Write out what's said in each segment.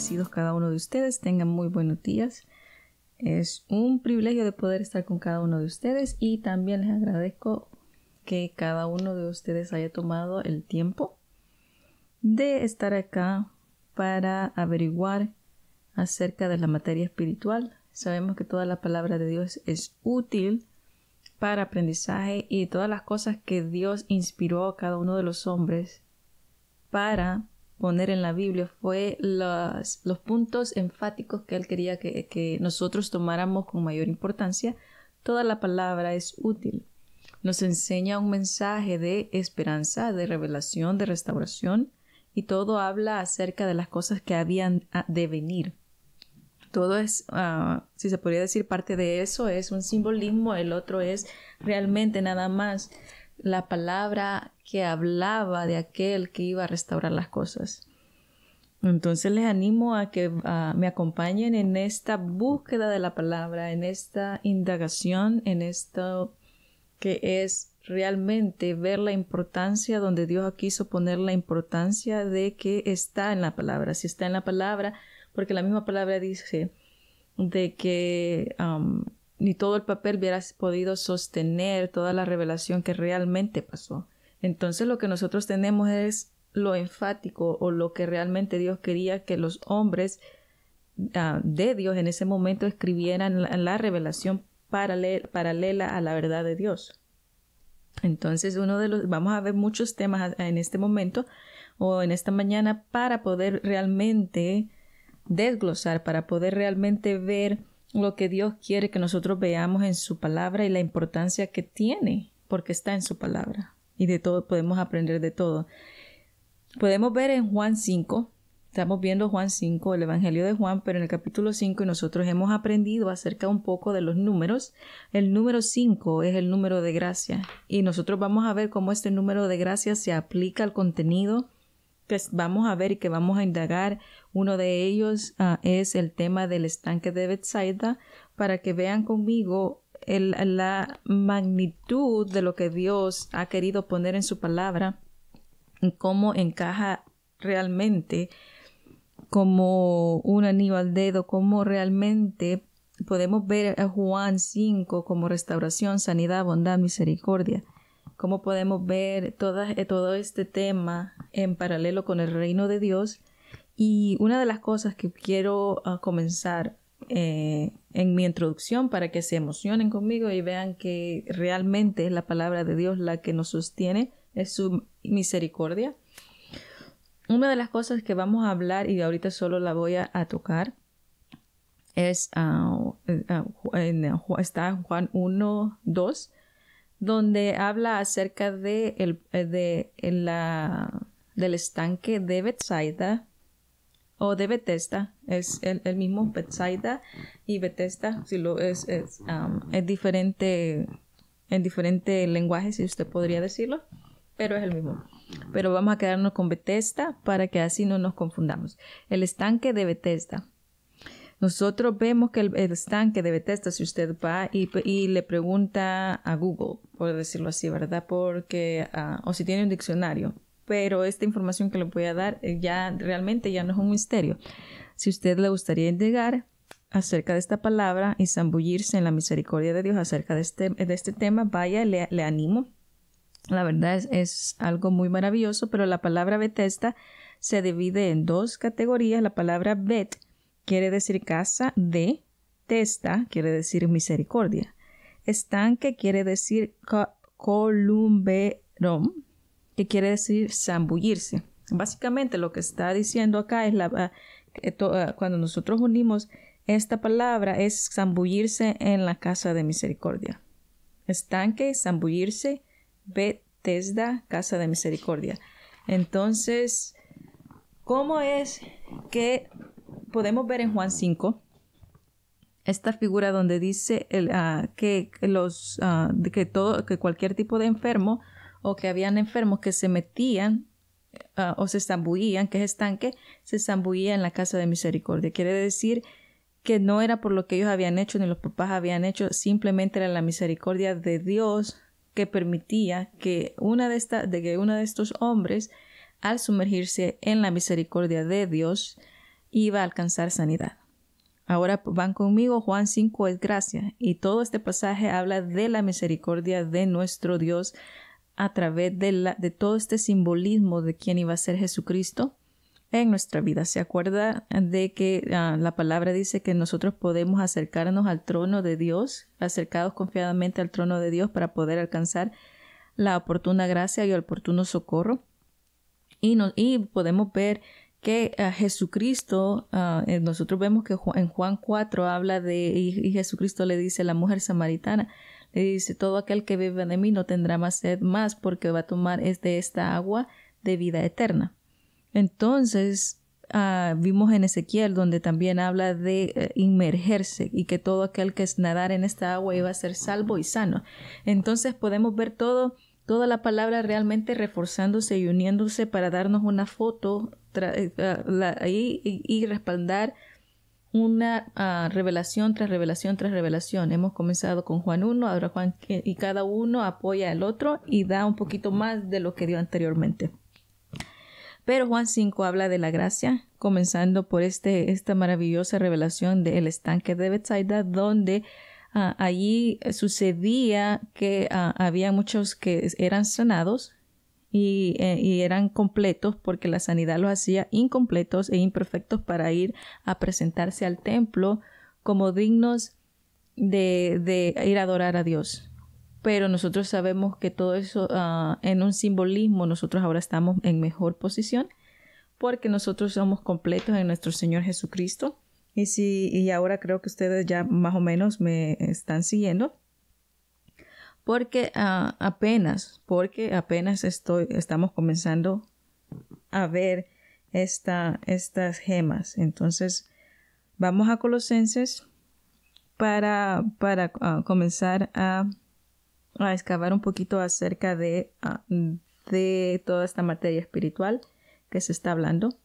bendecidos cada uno de ustedes. Tengan muy buenos días. Es un privilegio de poder estar con cada uno de ustedes y también les agradezco que cada uno de ustedes haya tomado el tiempo de estar acá para averiguar acerca de la materia espiritual. Sabemos que toda la palabra de Dios es útil para aprendizaje y todas las cosas que Dios inspiró a cada uno de los hombres para poner en la Biblia fue los puntos enfáticos que Él quería que nosotros tomáramos con mayor importancia. Toda la palabra es útil. Nos enseña un mensaje de esperanza, de revelación, de restauración, y todo habla acerca de las cosas que habían de venir. Todo es, si se podría decir, parte de eso es un simbolismo, el otro es realmente nada más la palabra que hablaba de aquel que iba a restaurar las cosas. Entonces les animo a que me acompañen en esta búsqueda de la palabra, en esta indagación, en esto que es realmente ver la importancia donde Dios quiso poner la importancia de que está en la palabra. Si está en la palabra, porque la misma palabra dice de que ni todo el papel hubiera podido sostener toda la revelación que realmente pasó. Entonces lo que nosotros tenemos es lo enfático o lo que realmente Dios quería que los hombres de Dios en ese momento escribieran la revelación paralela a la verdad de Dios. Entonces vamos a ver muchos temas en este momento o en esta mañana para poder realmente desglosar, para poder realmente ver lo que Dios quiere que nosotros veamos en su palabra y la importancia que tiene, porque está en su palabra. Y de todo podemos aprender de todo. Podemos ver en Juan 5, estamos viendo Juan 5, el Evangelio de Juan, pero en el capítulo 5 nosotros hemos aprendido acerca un poco de los números. El número 5 es el número de gracia y nosotros vamos a ver cómo este número de gracia se aplica al contenido que vamos a ver y que vamos a indagar. Uno de ellos es el tema del estanque de Bethsaida, para que vean conmigo la magnitud de lo que Dios ha querido poner en su palabra y cómo encaja realmente como un anillo al dedo, cómo realmente podemos ver a Juan 5 como restauración, sanidad, bondad, misericordia. Cómo podemos ver todo este tema en paralelo con el reino de Dios. Y una de las cosas que quiero comenzar en mi introducción para que se emocionen conmigo y vean que realmente es la palabra de Dios la que nos sostiene, es su misericordia. Una de las cosas que vamos a hablar, y ahorita solo la voy a tocar, es está en Juan 1:2, donde habla acerca del estanque de Bethsaida o de Bethesda. Es el mismo Bethsaida y Bethesda, si es diferente en diferente lenguaje, si usted podría decirlo, pero es el mismo. Pero vamos a quedarnos con Bethesda para que así no nos confundamos. El estanque de Bethesda. Nosotros vemos que el estanque de Bethesda, si usted va y le pregunta a Google, por decirlo así, ¿verdad? Porque, o si tiene un diccionario, pero esta información que le voy a dar realmente ya no es un misterio. Si usted le gustaría indagar acerca de esta palabra y zambullirse en la misericordia de Dios acerca de este tema, vaya, le animo. La verdad es algo muy maravilloso, pero la palabra Bethesda se divide en dos categorías. La palabra Bet quiere decir casa, de testa quiere decir misericordia. Estanque quiere decir columberum, que quiere decir zambullirse. Básicamente lo que está diciendo acá es cuando nosotros unimos esta palabra es zambullirse en la casa de misericordia. Estanque, zambullirse, Bethesda, casa de misericordia. Entonces, ¿cómo es que podemos ver en Juan 5 esta figura donde dice que cualquier tipo de enfermo o que habían enfermos que se metían o se zambullían, que es estanque, se zambullía en la casa de misericordia? Quiere decir que no era por lo que ellos habían hecho ni los papás habían hecho, simplemente era la misericordia de Dios que permitía que uno de estos hombres, al sumergirse en la misericordia de Dios, iba a alcanzar sanidad. Ahora van conmigo, Juan 5 es gracia, y todo este pasaje habla de la misericordia de nuestro Dios a través de todo este simbolismo de quién iba a ser Jesucristo en nuestra vida. ¿Se acuerda de que la palabra dice que nosotros podemos acercarnos al trono de Dios, acercados confiadamente al trono de Dios para poder alcanzar la oportuna gracia y el oportuno socorro? Y podemos ver que Jesucristo, nosotros vemos que en Juan 4 habla y Jesucristo le dice a la mujer samaritana, le dice, todo aquel que beba de mí no tendrá más sed más, porque va a tomar de esta agua de vida eterna. Entonces, vimos en Ezequiel donde también habla de inmergerse y que todo aquel que es nadar en esta agua iba a ser salvo y sano. Entonces podemos ver toda la palabra realmente reforzándose y uniéndose para darnos una foto y respaldar una revelación tras revelación tras revelación. Hemos comenzado con Juan 1, ahora Juan, y cada uno apoya al otro y da un poquito más de lo que dio anteriormente. Pero Juan 5 habla de la gracia, comenzando por esta maravillosa revelación del estanque de Betsaida, donde allí sucedía que había muchos que eran sanados y eran completos, porque la sanidad los hacía incompletos e imperfectos para ir a presentarse al templo como dignos de ir a adorar a Dios. Pero nosotros sabemos que todo eso en un simbolismo, nosotros ahora estamos en mejor posición porque nosotros somos completos en nuestro Señor Jesucristo. Y ahora creo que ustedes ya más o menos me están siguiendo. Porque apenas estamos comenzando a ver estas gemas. Entonces, vamos a Colosenses para comenzar a excavar un poquito acerca de toda esta materia espiritual que se está hablando.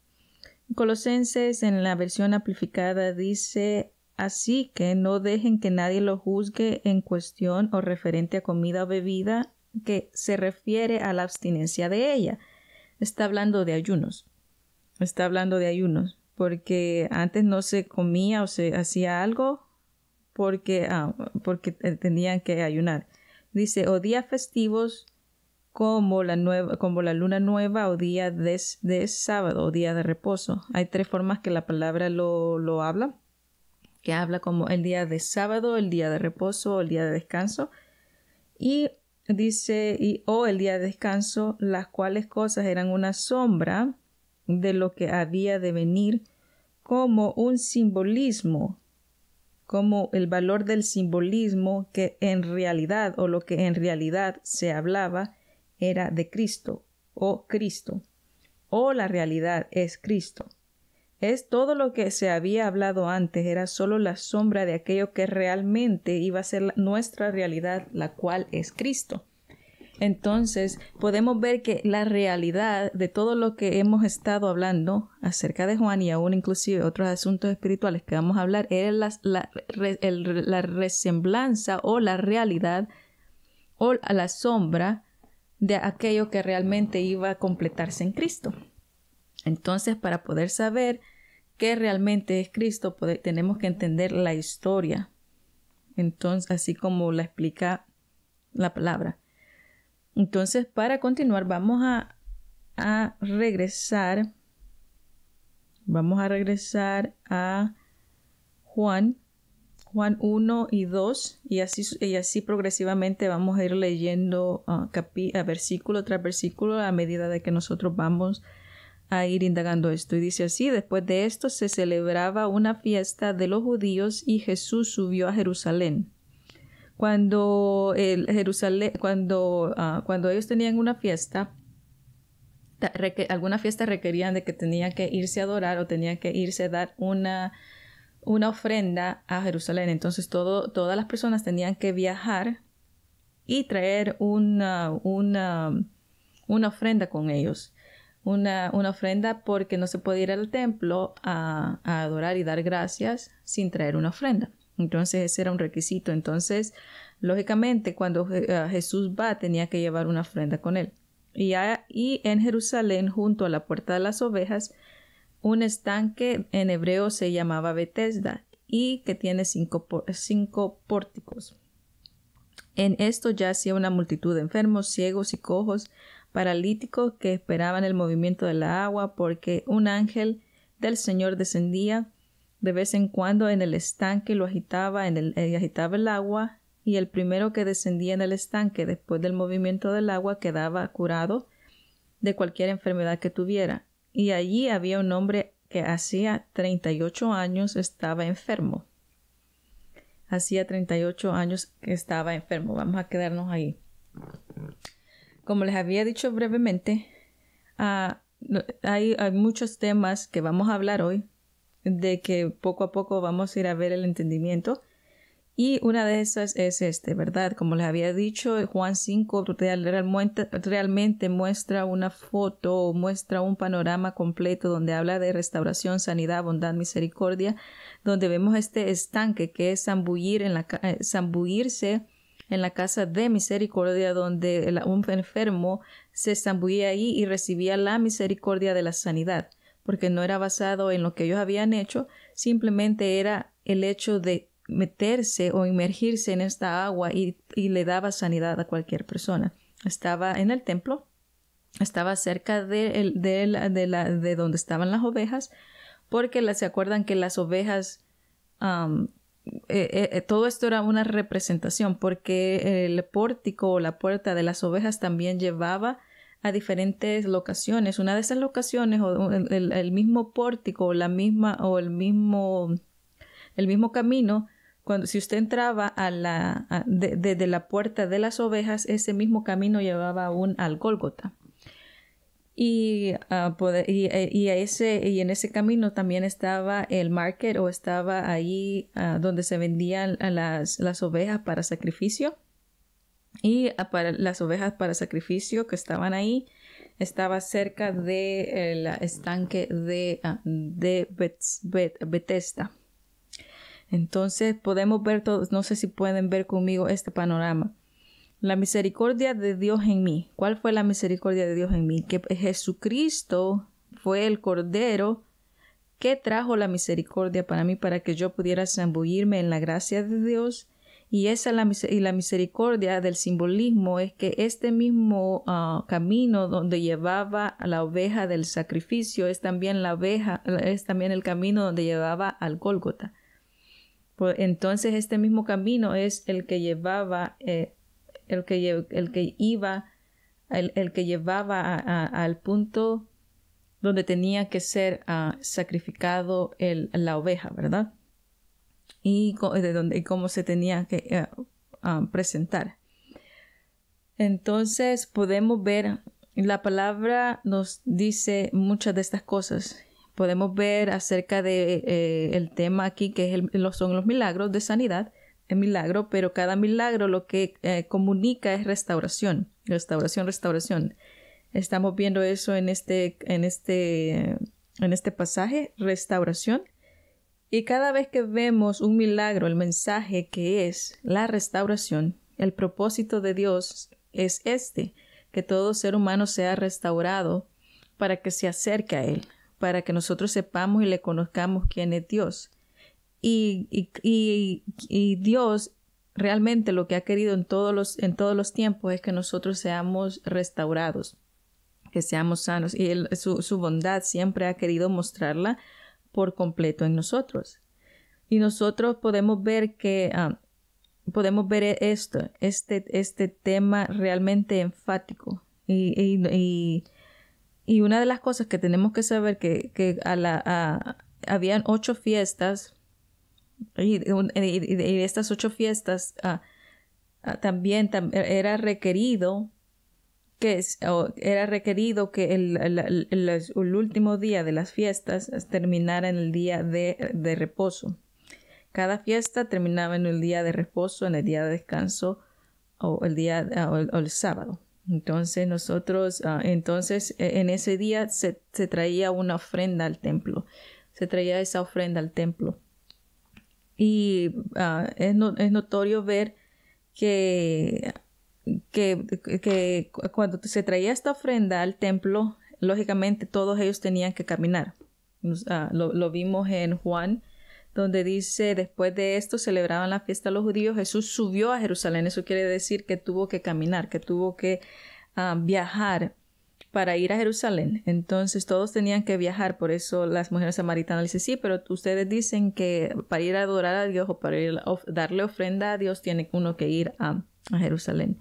Colosenses, en la versión amplificada, dice: así que no dejen que nadie lo juzgue en cuestión o referente a comida o bebida que se refiere a la abstinencia de ella. Está hablando de ayunos. Porque antes no se comía o se hacía algo porque tenían que ayunar. Dice, o días festivos como la luna nueva, o día de sábado, o día de reposo. Hay tres formas que la palabra lo habla. Que habla como el día de sábado, el día de reposo, el día de descanso. Y dice, o el día de descanso, las cuales cosas eran una sombra de lo que había de venir, como un simbolismo, como el valor del simbolismo que en realidad, o lo que en realidad se hablaba, era de Cristo, o la realidad es Cristo. Es todo lo que se había hablado antes, era solo la sombra de aquello que realmente iba a ser nuestra realidad, la cual es Cristo. Entonces, podemos ver que la realidad de todo lo que hemos estado hablando acerca de Juan y aún inclusive otros asuntos espirituales que vamos a hablar, era la resemblanza o la realidad o la sombra de aquello que realmente iba a completarse en Cristo. Entonces, para poder saber qué realmente es Cristo, tenemos que entender la historia. Entonces, así como la explica la palabra. Entonces, para continuar, vamos a regresar. Vamos a regresar a Juan 1 y 2, y así progresivamente vamos a ir leyendo versículo tras versículo a medida de que nosotros vamos a ir indagando esto. Y dice así: después de esto se celebraba una fiesta de los judíos y Jesús subió a Jerusalén. Cuando ellos tenían una fiesta, alguna fiesta requerían de que tenían que irse a adorar o tenían que irse a dar una ofrenda a Jerusalén. Entonces todas las personas tenían que viajar y traer una ofrenda con ellos. Una ofrenda, porque no se puede ir al templo a adorar y dar gracias sin traer una ofrenda. Entonces ese era un requisito. Entonces, lógicamente, cuando Jesús tenía que llevar una ofrenda con él. Y en Jerusalén, junto a la puerta de las ovejas, un estanque en hebreo se llamaba Betesda y que tiene cinco pórticos. En esto yacía una multitud de enfermos, ciegos y cojos, paralíticos que esperaban el movimiento de la agua, porque un ángel del Señor descendía de vez en cuando en el estanque, lo agitaba, agitaba el agua, y el primero que descendía en el estanque después del movimiento del agua quedaba curado de cualquier enfermedad que tuviera. Y allí había un hombre que hacía 38 años estaba enfermo. Hacía 38 años que estaba enfermo. Vamos a quedarnos ahí. Como les había dicho brevemente, hay muchos temas que vamos a hablar hoy, de que poco a poco vamos a ir a ver el entendimiento. Y una de esas es ¿verdad? Como les había dicho, Juan 5 realmente muestra una foto o muestra un panorama completo donde habla de restauración, sanidad, bondad, misericordia, donde vemos este estanque que es zambullirse en la casa de misericordia, donde un enfermo se zambullía ahí y recibía la misericordia de la sanidad, porque no era basado en lo que ellos habían hecho, simplemente era el hecho de meterse o inmergirse en esta agua y le daba sanidad a cualquier persona. Estaba en el templo, estaba cerca de donde estaban las ovejas, porque se acuerdan que las ovejas, todo esto era una representación, porque el pórtico o la puerta de las ovejas también llevaba a diferentes locaciones. Una de esas locaciones, o el mismo pórtico, o el mismo camino, si usted entraba desde la puerta de las ovejas, ese mismo camino llevaba al Gólgota. Y en ese camino también estaba el market, o estaba ahí donde se vendían las ovejas para sacrificio. Y para las ovejas para sacrificio que estaban ahí, estaba cerca del estanque de Betesda. Entonces podemos ver todos, no sé si pueden ver conmigo este panorama. La misericordia de Dios en mí. ¿Cuál fue la misericordia de Dios en mí? Que Jesucristo fue el Cordero que trajo la misericordia para mí, para que yo pudiera zambullirme en la gracia de Dios. Y la misericordia del simbolismo es que este mismo camino donde llevaba a la oveja del sacrificio es también el camino donde llevaba al Gólgota. Entonces este mismo camino es el que llevaba al punto donde tenía que ser sacrificado la oveja, ¿verdad? Y cómo se tenía que presentar. Entonces podemos ver, la palabra nos dice muchas de estas cosas. Podemos ver acerca de el tema aquí, que son los milagros de sanidad, el milagro, pero cada milagro lo que comunica es restauración. Estamos viendo eso en este pasaje, restauración. Y cada vez que vemos un milagro, el mensaje que es la restauración, el propósito de Dios es que todo ser humano sea restaurado para que se acerque a Él, para que nosotros sepamos y le conozcamos quién es Dios. Y Dios realmente lo que ha querido en todos los tiempos es que nosotros seamos restaurados, que seamos sanos. Y su bondad siempre ha querido mostrarla por completo en nosotros. Y nosotros podemos ver este tema realmente enfático. Y una de las cosas que tenemos que saber que habían 8 fiestas, y estas 8 fiestas también era requerido que el último día de las fiestas terminara en el día de reposo. Cada fiesta terminaba en el día de reposo, en el día de descanso o el sábado. Entonces en ese día se traía una ofrenda al templo. Se traía esa ofrenda al templo. Y es notorio ver que cuando se traía esta ofrenda al templo, lógicamente todos ellos tenían que caminar. Lo vimos en Juan, donde dice, después de esto celebraban la fiesta de los judíos, Jesús subió a Jerusalén. Eso quiere decir que tuvo que caminar, que tuvo que viajar para ir a Jerusalén. Entonces todos tenían que viajar, por eso las mujeres samaritanas dicen, sí, pero ustedes dicen que para ir a adorar a Dios o para ir a darle ofrenda a Dios tiene uno que ir a Jerusalén,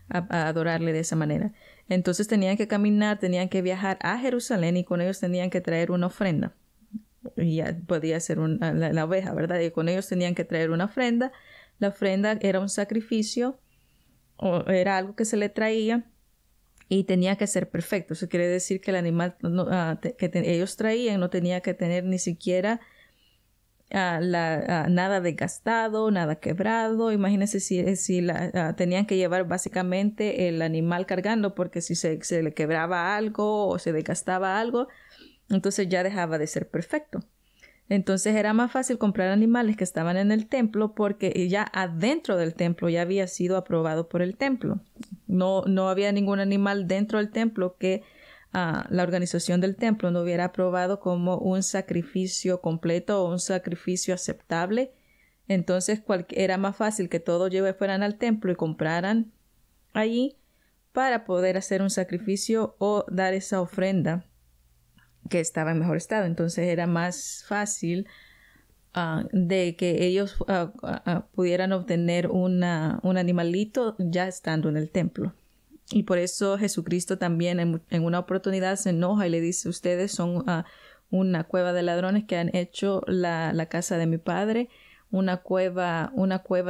a adorarle de esa manera. Entonces tenían que caminar, tenían que viajar a Jerusalén y con ellos tenían que traer una ofrenda. Y ya podía ser la oveja, ¿verdad? Y con ellos tenían que traer una ofrenda. La ofrenda era un sacrificio o era algo que se le traía y tenía que ser perfecto. Eso quiere decir que el animal ellos traían no tenía que tener ni siquiera nada desgastado, nada quebrado. Imagínense si tenían que llevar básicamente el animal cargando, porque si se le quebraba algo o se desgastaba algo, entonces ya dejaba de ser perfecto. Entonces era más fácil comprar animales que estaban en el templo porque ya adentro del templo ya había sido aprobado por el templo. No había ningún animal dentro del templo que la organización del templo no hubiera aprobado como un sacrificio completo o un sacrificio aceptable. Entonces era más fácil que todos fueran al templo y compraran allí para poder hacer un sacrificio o dar esa ofrenda que estaba en mejor estado. Entonces era más fácil de que ellos pudieran obtener un animalito ya estando en el templo. Y por eso Jesucristo también en una oportunidad se enoja y le dice, ustedes son una cueva de ladrones que han hecho la casa de mi padre una cueva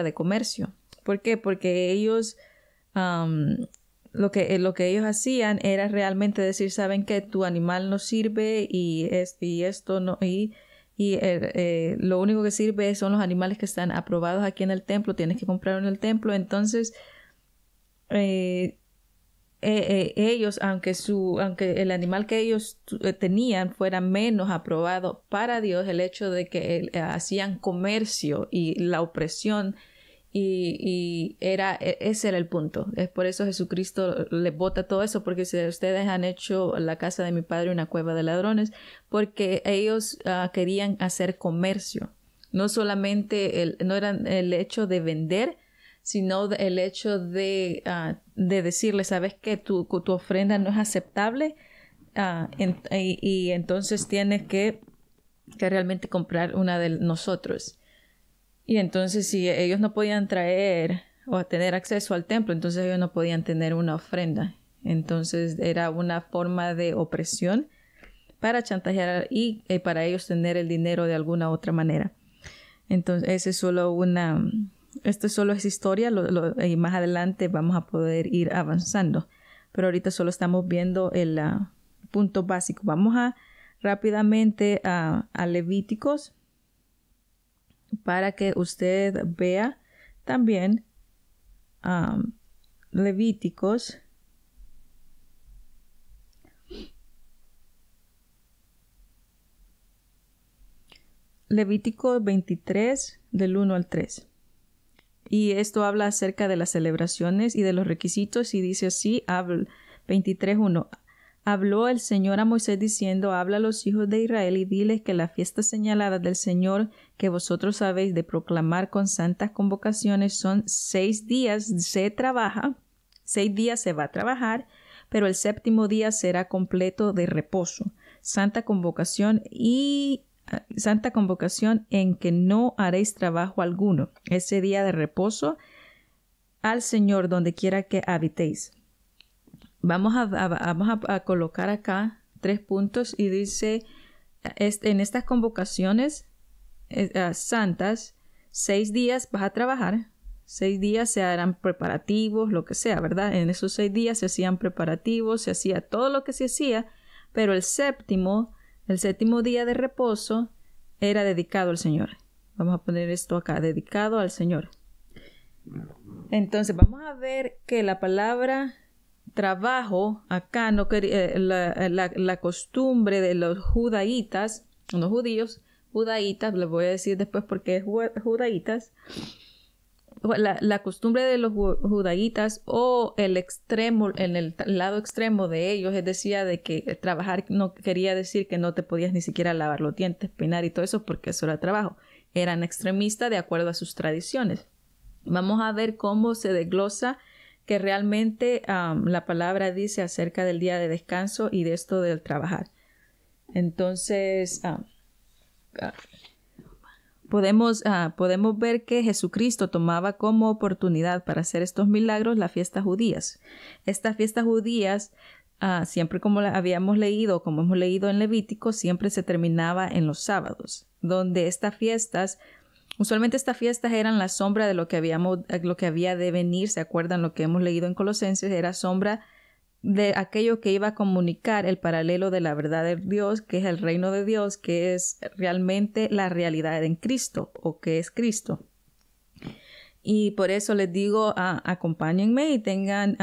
de comercio. ¿Por qué? Porque ellos lo que ellos hacían era realmente decir, saben que tu animal no sirve y esto no, y lo único que sirve son los animales que están aprobados aquí en el templo, tienes que comprarlo en el templo. Entonces ellos, aunque el animal que ellos tenían fuera menos aprobado para Dios, el hecho de que hacían comercio y la opresión y ese era el punto. Es por eso Jesucristo le bota todo eso, porque si ustedes han hecho la casa de mi padre una cueva de ladrones, porque ellos querían hacer comercio. No solamente no era el hecho de vender, sino el hecho de decirle, sabes que tu ofrenda no es aceptable y entonces tienes que realmente comprar una de nosotros. Y entonces si ellos no podían traer o tener acceso al templo, entonces ellos no podían tener una ofrenda. Entonces era una forma de opresión para chantajear y para ellos tener el dinero de alguna otra manera. Entonces esto solo es historia y más adelante vamos a poder ir avanzando. Pero ahorita solo estamos viendo el punto básico. Vamos rápidamente a Levíticos para que usted vea también Levíticos Levítico 23 del 1 al 3. Y esto habla acerca de las celebraciones y de los requisitos y dice así, 23:1. Habló el Señor a Moisés diciendo, habla a los hijos de Israel y diles que la fiesta señalada del Señor que vosotros sabéis de proclamar con santas convocaciones son 6 días se trabaja, 6 días se va a trabajar, pero el 7º día será completo de reposo. Santa convocación en que no haréis trabajo alguno. Ese día de reposo al Señor donde quiera que habitéis. Vamos a colocar acá 3 puntos y dice, en estas convocaciones santas, 6 días vas a trabajar, 6 días se harán preparativos, lo que sea, ¿verdad? En esos 6 días se hacían preparativos, se hacía todo lo que se hacía, pero el séptimo día de reposo era dedicado al Señor. Vamos a poner esto acá, dedicado al Señor. Entonces vamos a ver que la palabra trabajo acá no quería, la costumbre de los judaítas, les voy a decir después porque es judaítas, la costumbre de los judaítas o el extremo, en el lado extremo de ellos, es decir, de que trabajar no quería decir que no te podías ni siquiera lavar los dientes, peinar y todo eso, porque eso era trabajo. Eran extremistas de acuerdo a sus tradiciones. Vamos a ver cómo se desglosa que realmente la palabra dice acerca del día de descanso y de esto del trabajar. Entonces, podemos ver que Jesucristo tomaba como oportunidad para hacer estos milagros las fiestas judías. Estas fiestas judías, siempre como habíamos leído, como hemos leído en Levítico, siempre se terminaba en los sábados, donde usualmente estas fiestas eran la sombra de lo que había de venir. ¿Se acuerdan lo que hemos leído en Colosenses? Era sombra de aquello que iba a comunicar el paralelo de la verdad de Dios, que es el reino de Dios, que es realmente la realidad en Cristo, o que es Cristo. Y por eso les digo, acompáñenme y tengan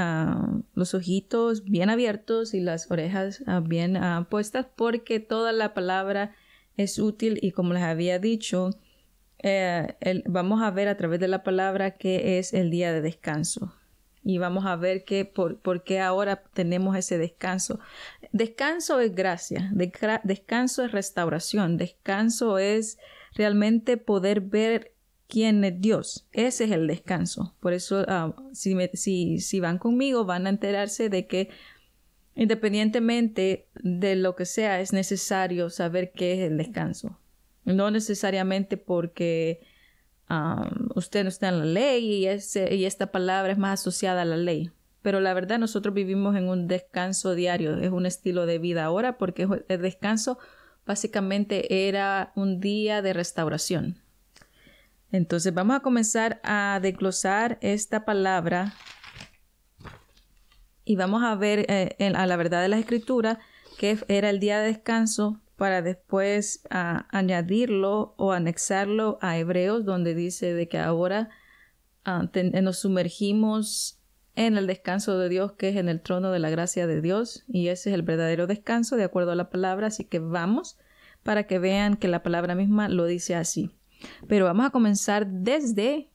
los ojitos bien abiertos y las orejas bien puestas, porque toda la palabra es útil. Y como les había dicho, vamos a ver a través de la palabra qué es el día de descanso. Y vamos a ver por qué ahora tenemos ese descanso. Descanso es gracia, descanso es restauración, descanso es realmente poder ver quién es Dios. Ese es el descanso. Por eso, si van conmigo, van a enterarse de que independientemente de lo que sea, es necesario saber qué es el descanso. No necesariamente porque usted no está en la ley y esta palabra es más asociada a la ley. Pero la verdad, nosotros vivimos en un descanso diario. Es un estilo de vida ahora, porque el descanso básicamente era un día de restauración. Entonces vamos a comenzar a desglosar esta palabra y vamos a ver a la verdad de la Escritura que era el día de descanso, para después añadirlo o anexarlo a Hebreos, donde dice de que ahora nos sumergimos en el descanso de Dios, que es en el trono de la gracia de Dios, y ese es el verdadero descanso de acuerdo a la palabra. Así que vamos para que vean que la palabra misma lo dice así. Pero vamos a comenzar desde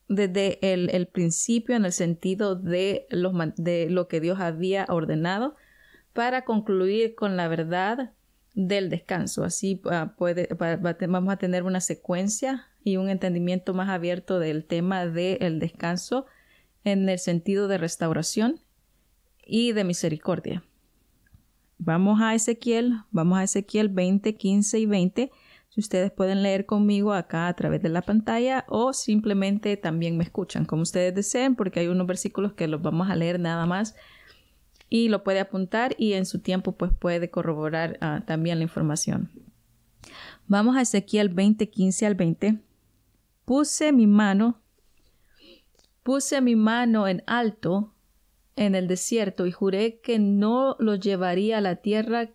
el principio, en el sentido de lo que Dios había ordenado, para concluir con la verdad del descanso. Así vamos a tener una secuencia y un entendimiento más abierto del tema del descanso en el sentido de restauración y de misericordia. Vamos a Ezequiel 20, 15 y 20. Si ustedes pueden leer conmigo acá a través de la pantalla, o simplemente también me escuchan, como ustedes deseen, porque hay unos versículos que los vamos a leer nada más. Y lo puede apuntar y en su tiempo pues puede corroborar también la información. Vamos a Ezequiel 20, 15 al 20. Puse mi mano en alto en el desierto y juré que no los llevaría a la tierra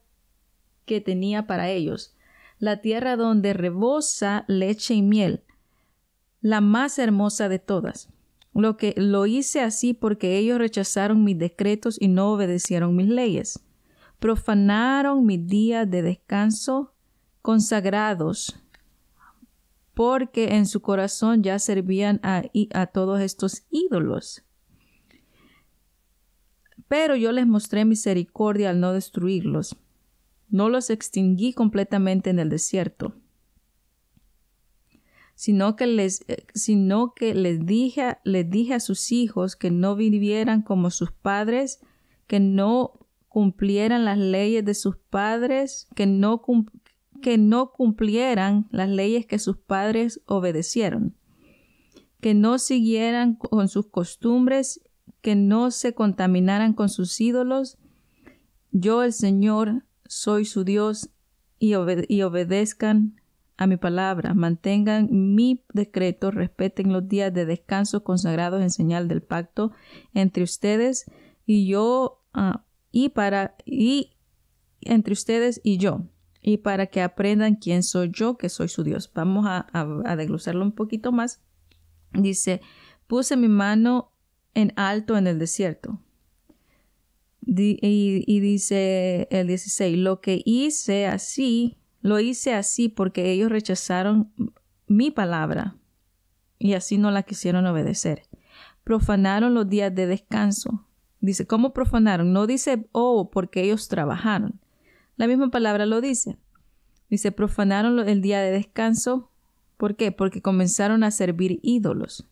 que tenía para ellos, la tierra donde rebosa leche y miel, la más hermosa de todas. Lo hice así porque ellos rechazaron mis decretos y no obedecieron mis leyes. Profanaron mis días de descanso consagrados, porque en su corazón ya servían a todos estos ídolos. Pero yo les mostré misericordia al no destruirlos. No los extinguí completamente en el desierto, sino que les dije a sus hijos que no vivieran como sus padres, que no cumplieran las leyes de sus padres, que no cumplieran las leyes que sus padres obedecieron, que no siguieran con sus costumbres, que no se contaminaran con sus ídolos. Yo, el Señor, soy su Dios, y obedezcan a mi palabra, mantengan mi decreto, respeten los días de descanso consagrados en señal del pacto entre ustedes y yo, entre ustedes y yo, y para que aprendan quién soy yo, que soy su Dios. Vamos a desglosarlo un poquito más. Dice, puse mi mano en alto en el desierto. Y dice el 16, lo hice así porque ellos rechazaron mi palabra. y así no la quisieron obedecer. Profanaron los días de descanso. Dice, ¿cómo profanaron? No dice, porque ellos trabajaron. La misma palabra lo dice. Dice, profanaron el día de descanso. ¿Por qué? Porque comenzaron a servir ídolos.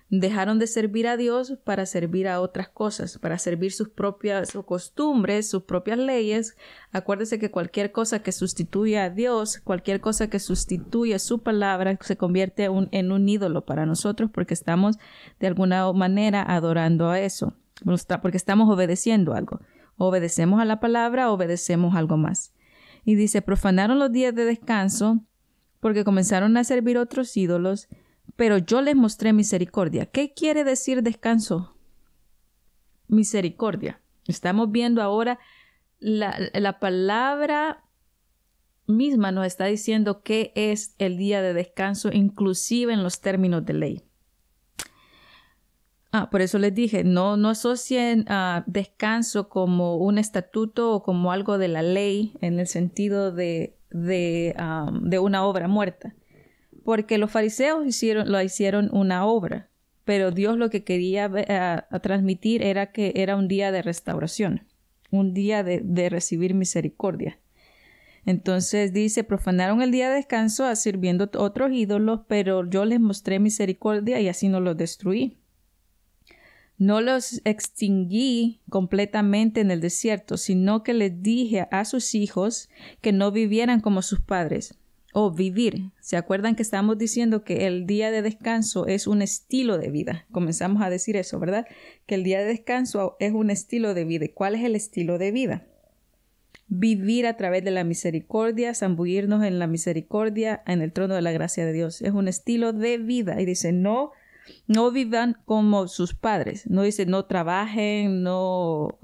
Dejaron de servir a Dios para servir a otras cosas, para servir sus propias costumbres, sus propias leyes. Acuérdese que cualquier cosa que sustituya a Dios, cualquier cosa que sustituya su palabra, se convierte en un ídolo para nosotros porque estamos de alguna manera adorando a eso, porque estamos obedeciendo algo. Obedecemos a la palabra, obedecemos algo más. Y dice, profanaron los días de descanso porque comenzaron a servir otros ídolos, pero yo les mostré misericordia. ¿Qué quiere decir descanso? Misericordia. Estamos viendo ahora la palabra misma nos está diciendo qué es el día de descanso, inclusive en los términos de ley. Por eso les dije, no asocien descanso como un estatuto o como algo de la ley en el sentido de una obra muerta. Porque los fariseos lo hicieron una obra, pero Dios lo que quería transmitir era que era un día de restauración, un día de recibir misericordia. Entonces dice, profanaron el día de descanso sirviendo otros ídolos, pero yo les mostré misericordia y así no los destruí. No los extinguí completamente en el desierto, sino que les dije a sus hijos que no vivieran como sus padres. O vivir. ¿Se acuerdan que estamos diciendo que el día de descanso es un estilo de vida? Comenzamos a decir eso, ¿verdad? Que el día de descanso es un estilo de vida. ¿Y cuál es el estilo de vida? Vivir a través de la misericordia, zambullirnos en la misericordia, en el trono de la gracia de Dios. Es un estilo de vida. Y dice, no vivan como sus padres. No dice, no trabajen, no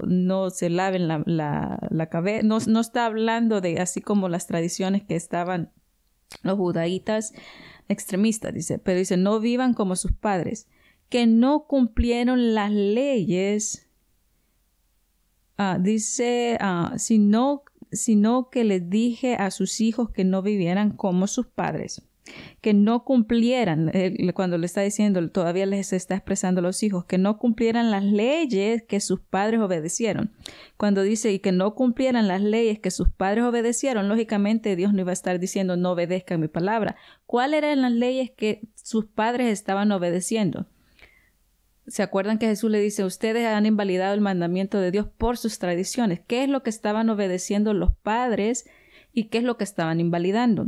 se laven la cabeza. No está hablando de así como las tradiciones que estaban los judaítas extremistas, dice, pero dice, no vivan como sus padres, que no cumplieron las leyes, sino que les dije a sus hijos que no vivieran como sus padres, que no cumplieran, cuando le está diciendo, todavía les está expresando a los hijos, que no cumplieran las leyes que sus padres obedecieron. Cuando dice y que no cumplieran las leyes que sus padres obedecieron, lógicamente Dios no iba a estar diciendo no obedezcan mi palabra. ¿Cuáles eran las leyes que sus padres estaban obedeciendo? ¿Se acuerdan que Jesús le dice, ustedes han invalidado el mandamiento de Dios por sus tradiciones? ¿Qué es lo que estaban obedeciendo los padres y qué es lo que estaban invalidando?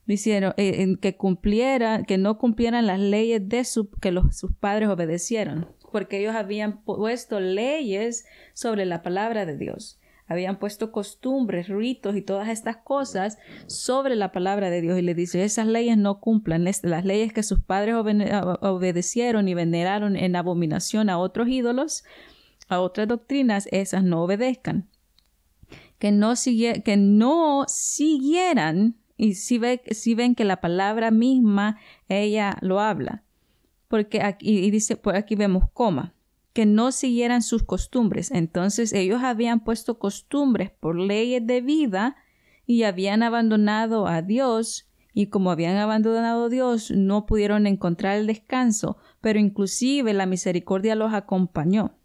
Hicieron que no cumplieran las leyes que sus padres obedecieron, porque ellos habían puesto leyes sobre la palabra de Dios. Habían puesto costumbres, ritos y todas estas cosas sobre la palabra de Dios. Y le dice, esas leyes no cumplan. Las leyes que sus padres obedecieron y veneraron en abominación a otros ídolos, a otras doctrinas, esas no obedezcan. Que no siguieran. Y si ven que la palabra misma, ella lo habla. Porque aquí dice, por aquí vemos coma, que no siguieran sus costumbres. Entonces ellos habían puesto costumbres por leyes de vida y habían abandonado a Dios. Y como habían abandonado a Dios, no pudieron encontrar el descanso. Pero inclusive la misericordia los acompañó.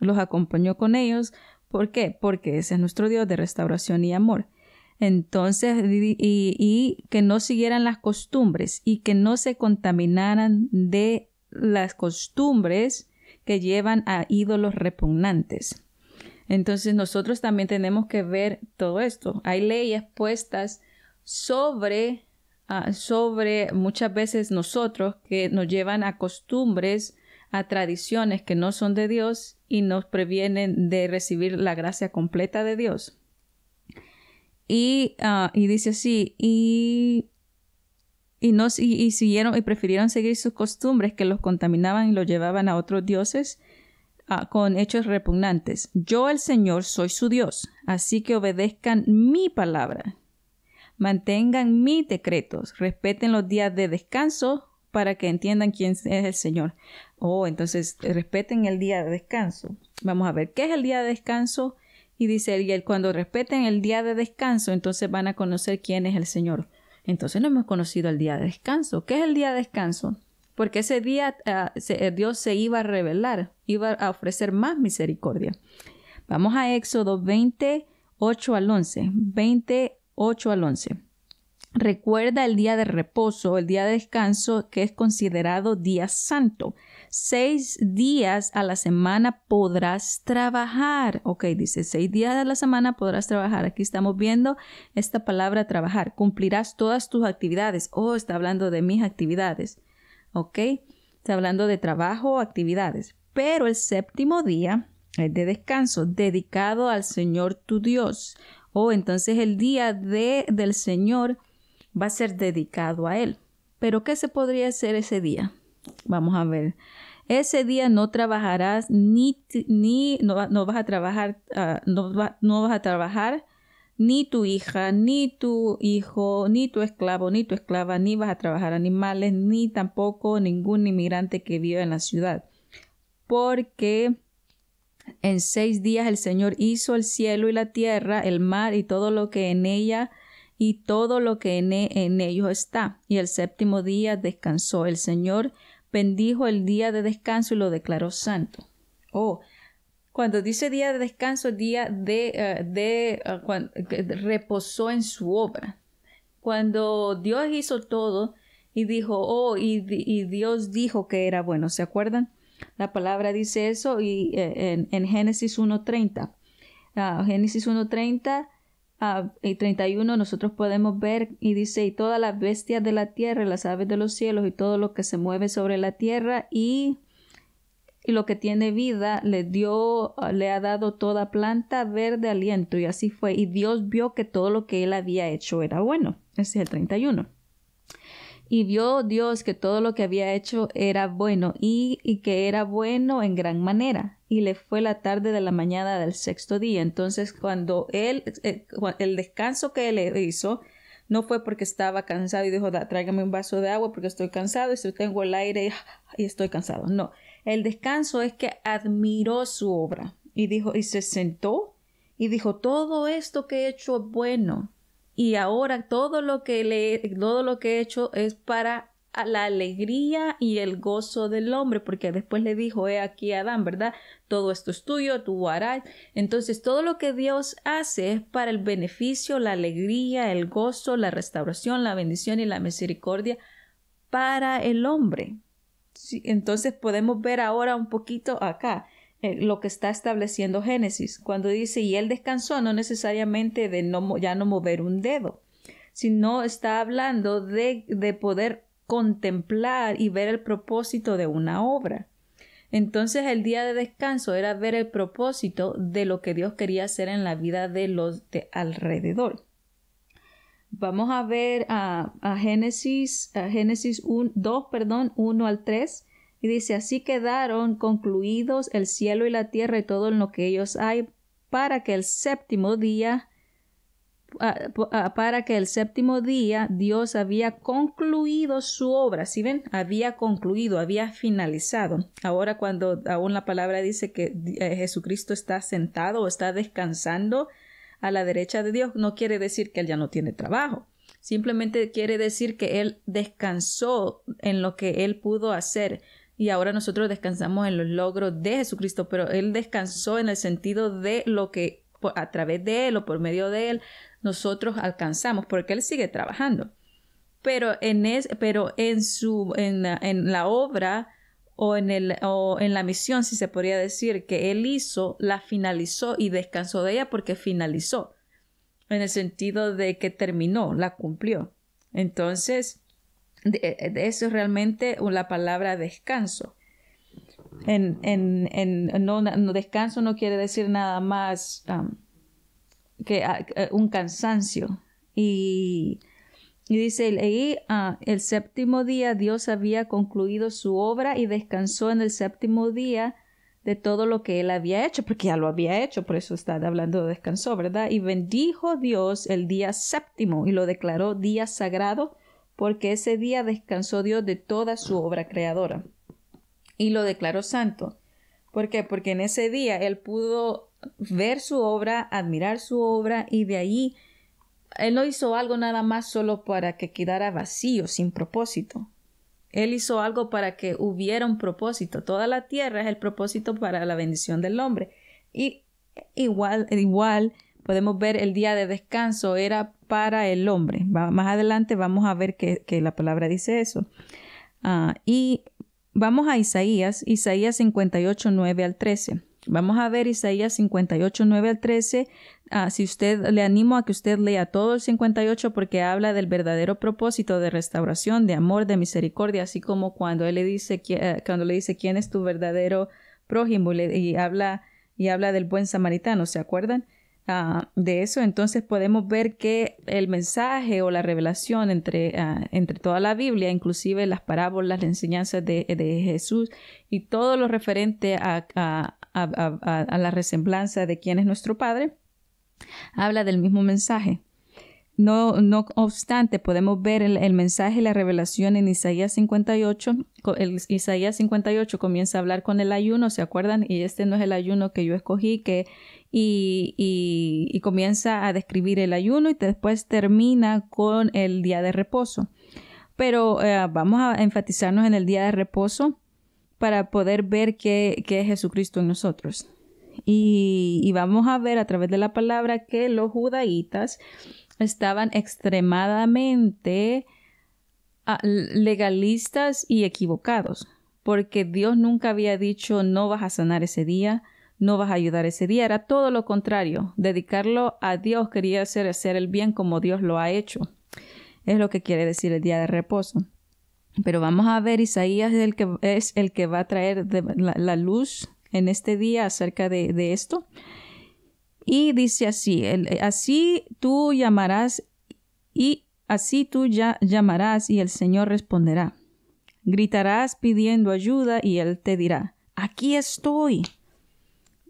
Los acompañó con ellos. ¿Por qué? Porque ese es nuestro Dios de restauración y amor. Entonces, y que no siguieran las costumbres y que no se contaminaran de las costumbres que llevan a ídolos repugnantes. Entonces, nosotros también tenemos que ver todo esto. Hay leyes puestas sobre muchas veces nosotros que nos llevan a costumbres, a tradiciones que no son de Dios y nos previenen de recibir la gracia completa de Dios. Y dice así, y siguieron y prefirieron seguir sus costumbres que los contaminaban y los llevaban a otros dioses con hechos repugnantes. Yo, el Señor, soy su Dios, así que obedezcan mi palabra, mantengan mis decretos, respeten los días de descanso para que entiendan quién es el Señor. Entonces respeten el día de descanso. Vamos a ver, ¿qué es el día de descanso? Y dice, cuando respeten el día de descanso, entonces van a conocer quién es el Señor. Entonces no hemos conocido el día de descanso. ¿Qué es el día de descanso? porque ese día Dios se iba a revelar, iba a ofrecer más misericordia. Vamos a Éxodo 28 al 11. 28 al 11. Recuerda el día de reposo, el día de descanso, que es considerado día santo. 6 días a la semana podrás trabajar. Ok, dice 6 días a la semana podrás trabajar. Aquí estamos viendo esta palabra trabajar. Cumplirás todas tus actividades. Oh, está hablando de mis actividades. Ok, está hablando de trabajo o actividades. Pero el séptimo día es de descanso, dedicado al Señor tu Dios. Oh, entonces el día del Señor va a ser dedicado a Él. ¿Pero qué se podría hacer ese día? Vamos a ver. Ese día no trabajarás no vas a trabajar ni tu hija, ni tu hijo, ni tu esclavo, ni tu esclava, ni vas a trabajar animales, ni tampoco ningún inmigrante que viva en la ciudad. Porque en 6 días el Señor hizo el cielo y la tierra, el mar y todo lo que en ella y todo lo que en ellos está. Y el séptimo día descansó. El Señor bendijo el día de descanso y lo declaró santo. Oh, cuando dice día de descanso, día cuando reposó en su obra. Cuando Dios hizo todo y dijo, y Dios dijo que era bueno. ¿Se acuerdan? La palabra dice eso y en Génesis 1:30. Génesis 1:30 y 31 nosotros podemos ver y dice, y todas las bestias de la tierra, las aves de los cielos y todo lo que se mueve sobre la tierra y lo que tiene vida le ha dado toda planta verde aliento, y así fue. Y Dios vio que todo lo que él había hecho era bueno. Ese es el 31. Y vio Dios que todo lo que había hecho era bueno y que era bueno en gran manera. Y le fue la tarde de la mañana del 6º día. Entonces cuando el descanso que él hizo no fue porque estaba cansado y dijo, tráigame un vaso de agua porque estoy cansado y si tengo el aire y estoy cansado. No, el descanso es que admiró su obra y dijo, y se sentó y dijo, todo esto que he hecho es bueno. Y ahora todo lo que he hecho es para la alegría y el gozo del hombre, porque después le dijo, aquí a Adán, ¿verdad? Todo esto es tuyo, tú harás. Entonces todo lo que Dios hace es para el beneficio, la alegría, el gozo, la restauración, la bendición y la misericordia para el hombre. Sí, entonces podemos ver ahora un poquito acá lo que está estableciendo Génesis. Cuando dice, y él descansó, no necesariamente de ya no mover un dedo, sino está hablando de poder contemplar y ver el propósito de una obra. Entonces el día de descanso era ver el propósito de lo que Dios quería hacer en la vida de los de alrededor. Vamos a ver a Génesis 1 al 3. Y dice, así quedaron concluidos el cielo y la tierra y todo en lo que ellos hay, para que el séptimo día Dios había concluido su obra. ¿Sí ven? Había concluido, había finalizado. Ahora cuando aún la palabra dice que Jesucristo está sentado o está descansando a la derecha de Dios, no quiere decir que él ya no tiene trabajo. Simplemente quiere decir que él descansó en lo que él pudo hacer. Y ahora nosotros descansamos en los logros de Jesucristo, pero él descansó en el sentido de lo que a través de él o por medio de él nosotros alcanzamos, porque él sigue trabajando. Pero en la obra o en la misión, si se podría decir, que él hizo, la finalizó y descansó de ella porque finalizó, en el sentido de que terminó, la cumplió. Entonces, de eso es realmente la palabra descanso. Descanso no quiere decir nada más que un cansancio. Y dice, el séptimo día Dios había concluido su obra y descansó en el séptimo día de todo lo que él había hecho, porque ya lo había hecho, por eso está hablando de descanso, ¿verdad? Y bendijo Dios el día séptimo y lo declaró día sagrado, porque ese día descansó Dios de toda su obra creadora y lo declaró santo. ¿Por qué? Porque en ese día él pudo ver su obra, admirar su obra, y de ahí él no hizo algo nada más solo para que quedara vacío, sin propósito. Él hizo algo para que hubiera un propósito. Toda la tierra es el propósito para la bendición del hombre. Y igual podemos ver el día de descanso era para el hombre. Más adelante vamos a ver que la palabra dice eso. Y vamos a Isaías 58, 9 al 13. Vamos a ver Isaías 58, 9 al 13. Si usted, le animo a que usted lea todo el 58 porque habla del verdadero propósito de restauración, de amor, de misericordia, así como cuando él le dice quién es tu verdadero prójimo y habla del buen samaritano, ¿se acuerdan? De eso. Entonces podemos ver que el mensaje o la revelación entre toda la Biblia, inclusive las parábolas, las enseñanzas de Jesús y todo lo referente a la resemblanza de quién es nuestro Padre, habla del mismo mensaje. No obstante, podemos ver el mensaje y la revelación en Isaías 58. Isaías 58 comienza a hablar con el ayuno, ¿se acuerdan? Y este no es el ayuno que yo escogí, y comienza a describir el ayuno y después termina con el día de reposo. Pero vamos a enfatizarnos en el día de reposo para poder ver qué es Jesucristo en nosotros. Y vamos a ver a través de la palabra que los judaítas estaban extremadamente legalistas y equivocados, porque Dios nunca había dicho no vas a sanar ese día, no vas a ayudar ese día. Era todo lo contrario. Dedicarlo a Dios quería hacer el bien como Dios lo ha hecho. Es lo que quiere decir el día de reposo. Pero vamos a ver, Isaías es el que va a traer la luz en este día acerca de esto. Y dice así, así tú llamarás y el Señor responderá. Gritarás pidiendo ayuda y Él te dirá, aquí estoy.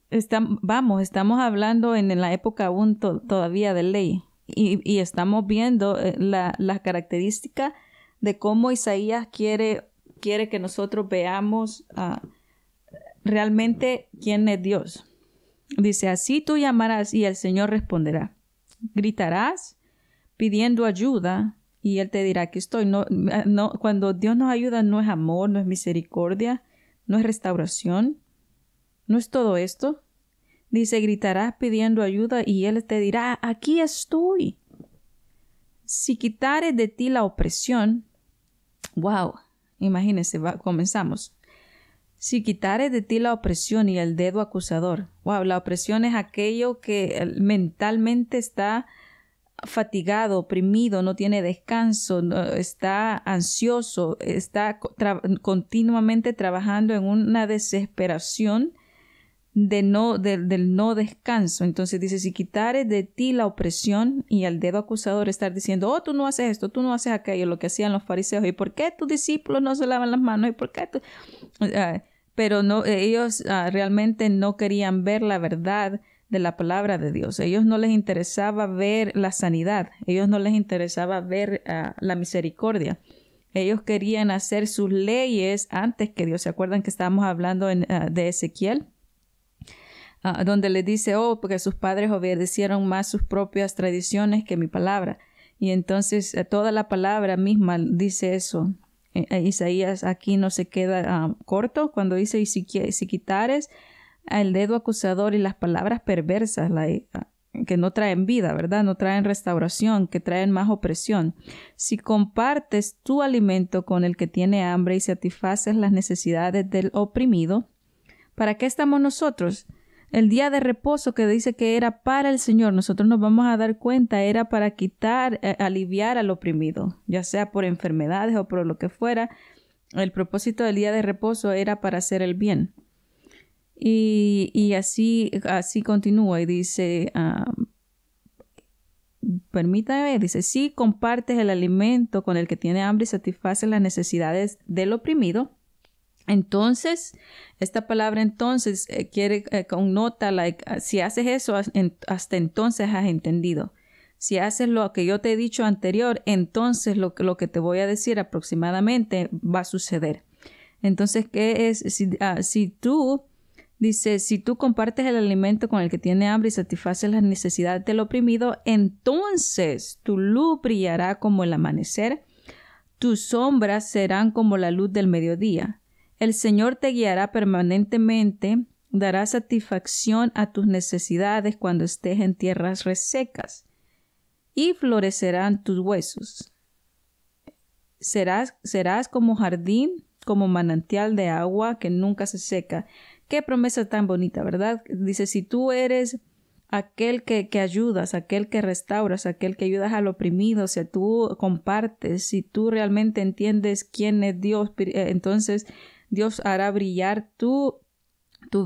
Estamos hablando en la época aún todavía de ley y estamos viendo la característica de cómo Isaías quiere que nosotros veamos realmente quién es Dios. Dice, así tú llamarás y el Señor responderá. Gritarás pidiendo ayuda y Él te dirá, aquí estoy. Cuando Dios nos ayuda no es amor, no es misericordia, no es restauración, no es todo esto. Dice, gritarás pidiendo ayuda y Él te dirá, aquí estoy. Si quitares de ti la opresión, wow, imagínense, comenzamos. Si quitares de ti la opresión y el dedo acusador. Wow, la opresión es aquello que mentalmente está fatigado, oprimido, no tiene descanso, está ansioso, está continuamente trabajando en una desesperación del no descanso. Entonces dice, si quitares de ti la opresión y el dedo acusador, estar diciendo, tú no haces esto, tú no haces aquello, lo que hacían los fariseos, ¿y por qué tus discípulos no se lavan las manos? ¿Y por qué tú? Pero no, ellos realmente no querían ver la verdad de la palabra de Dios. Ellos no les interesaba ver la sanidad, ellos no les interesaba ver la misericordia. Ellos querían hacer sus leyes antes que Dios. ¿Se acuerdan que estábamos hablando de Ezequiel? Donde le dice, porque sus padres obedecieron más sus propias tradiciones que mi palabra. Y entonces toda la palabra misma dice eso. Isaías aquí no se queda corto cuando dice, y si quitares el dedo acusador y las palabras perversas que no traen vida, ¿verdad? No traen restauración, que traen más opresión. Si compartes tu alimento con el que tiene hambre y satisfaces las necesidades del oprimido, ¿para qué estamos nosotros? El día de reposo que dice que era para el Señor, nosotros nos vamos a dar cuenta, era para aliviar al oprimido, ya sea por enfermedades o por lo que fuera. El propósito del día de reposo era para hacer el bien. Y así continúa y dice, permítame, dice, si compartes el alimento con el que tiene hambre y satisfaces las necesidades del oprimido, entonces, esta palabra entonces connota, si haces eso, hasta entonces has entendido. Si haces lo que yo te he dicho anterior, entonces lo que te voy a decir aproximadamente va a suceder. Entonces, ¿qué es? Si tú compartes el alimento con el que tiene hambre y satisfaces las necesidades del oprimido, entonces tu luz brillará como el amanecer, Tus sombras serán como la luz del mediodía. El Señor te guiará permanentemente, dará satisfacción a tus necesidades cuando estés en tierras resecas, y florecerán tus huesos. Serás como jardín, como manantial de agua que nunca se seca. Qué promesa tan bonita, ¿verdad? Dice, si tú eres aquel que ayudas, aquel que restauras, aquel que ayudas al oprimido, si tú compartes, si tú realmente entiendes quién es Dios, entonces Dios hará brillar tu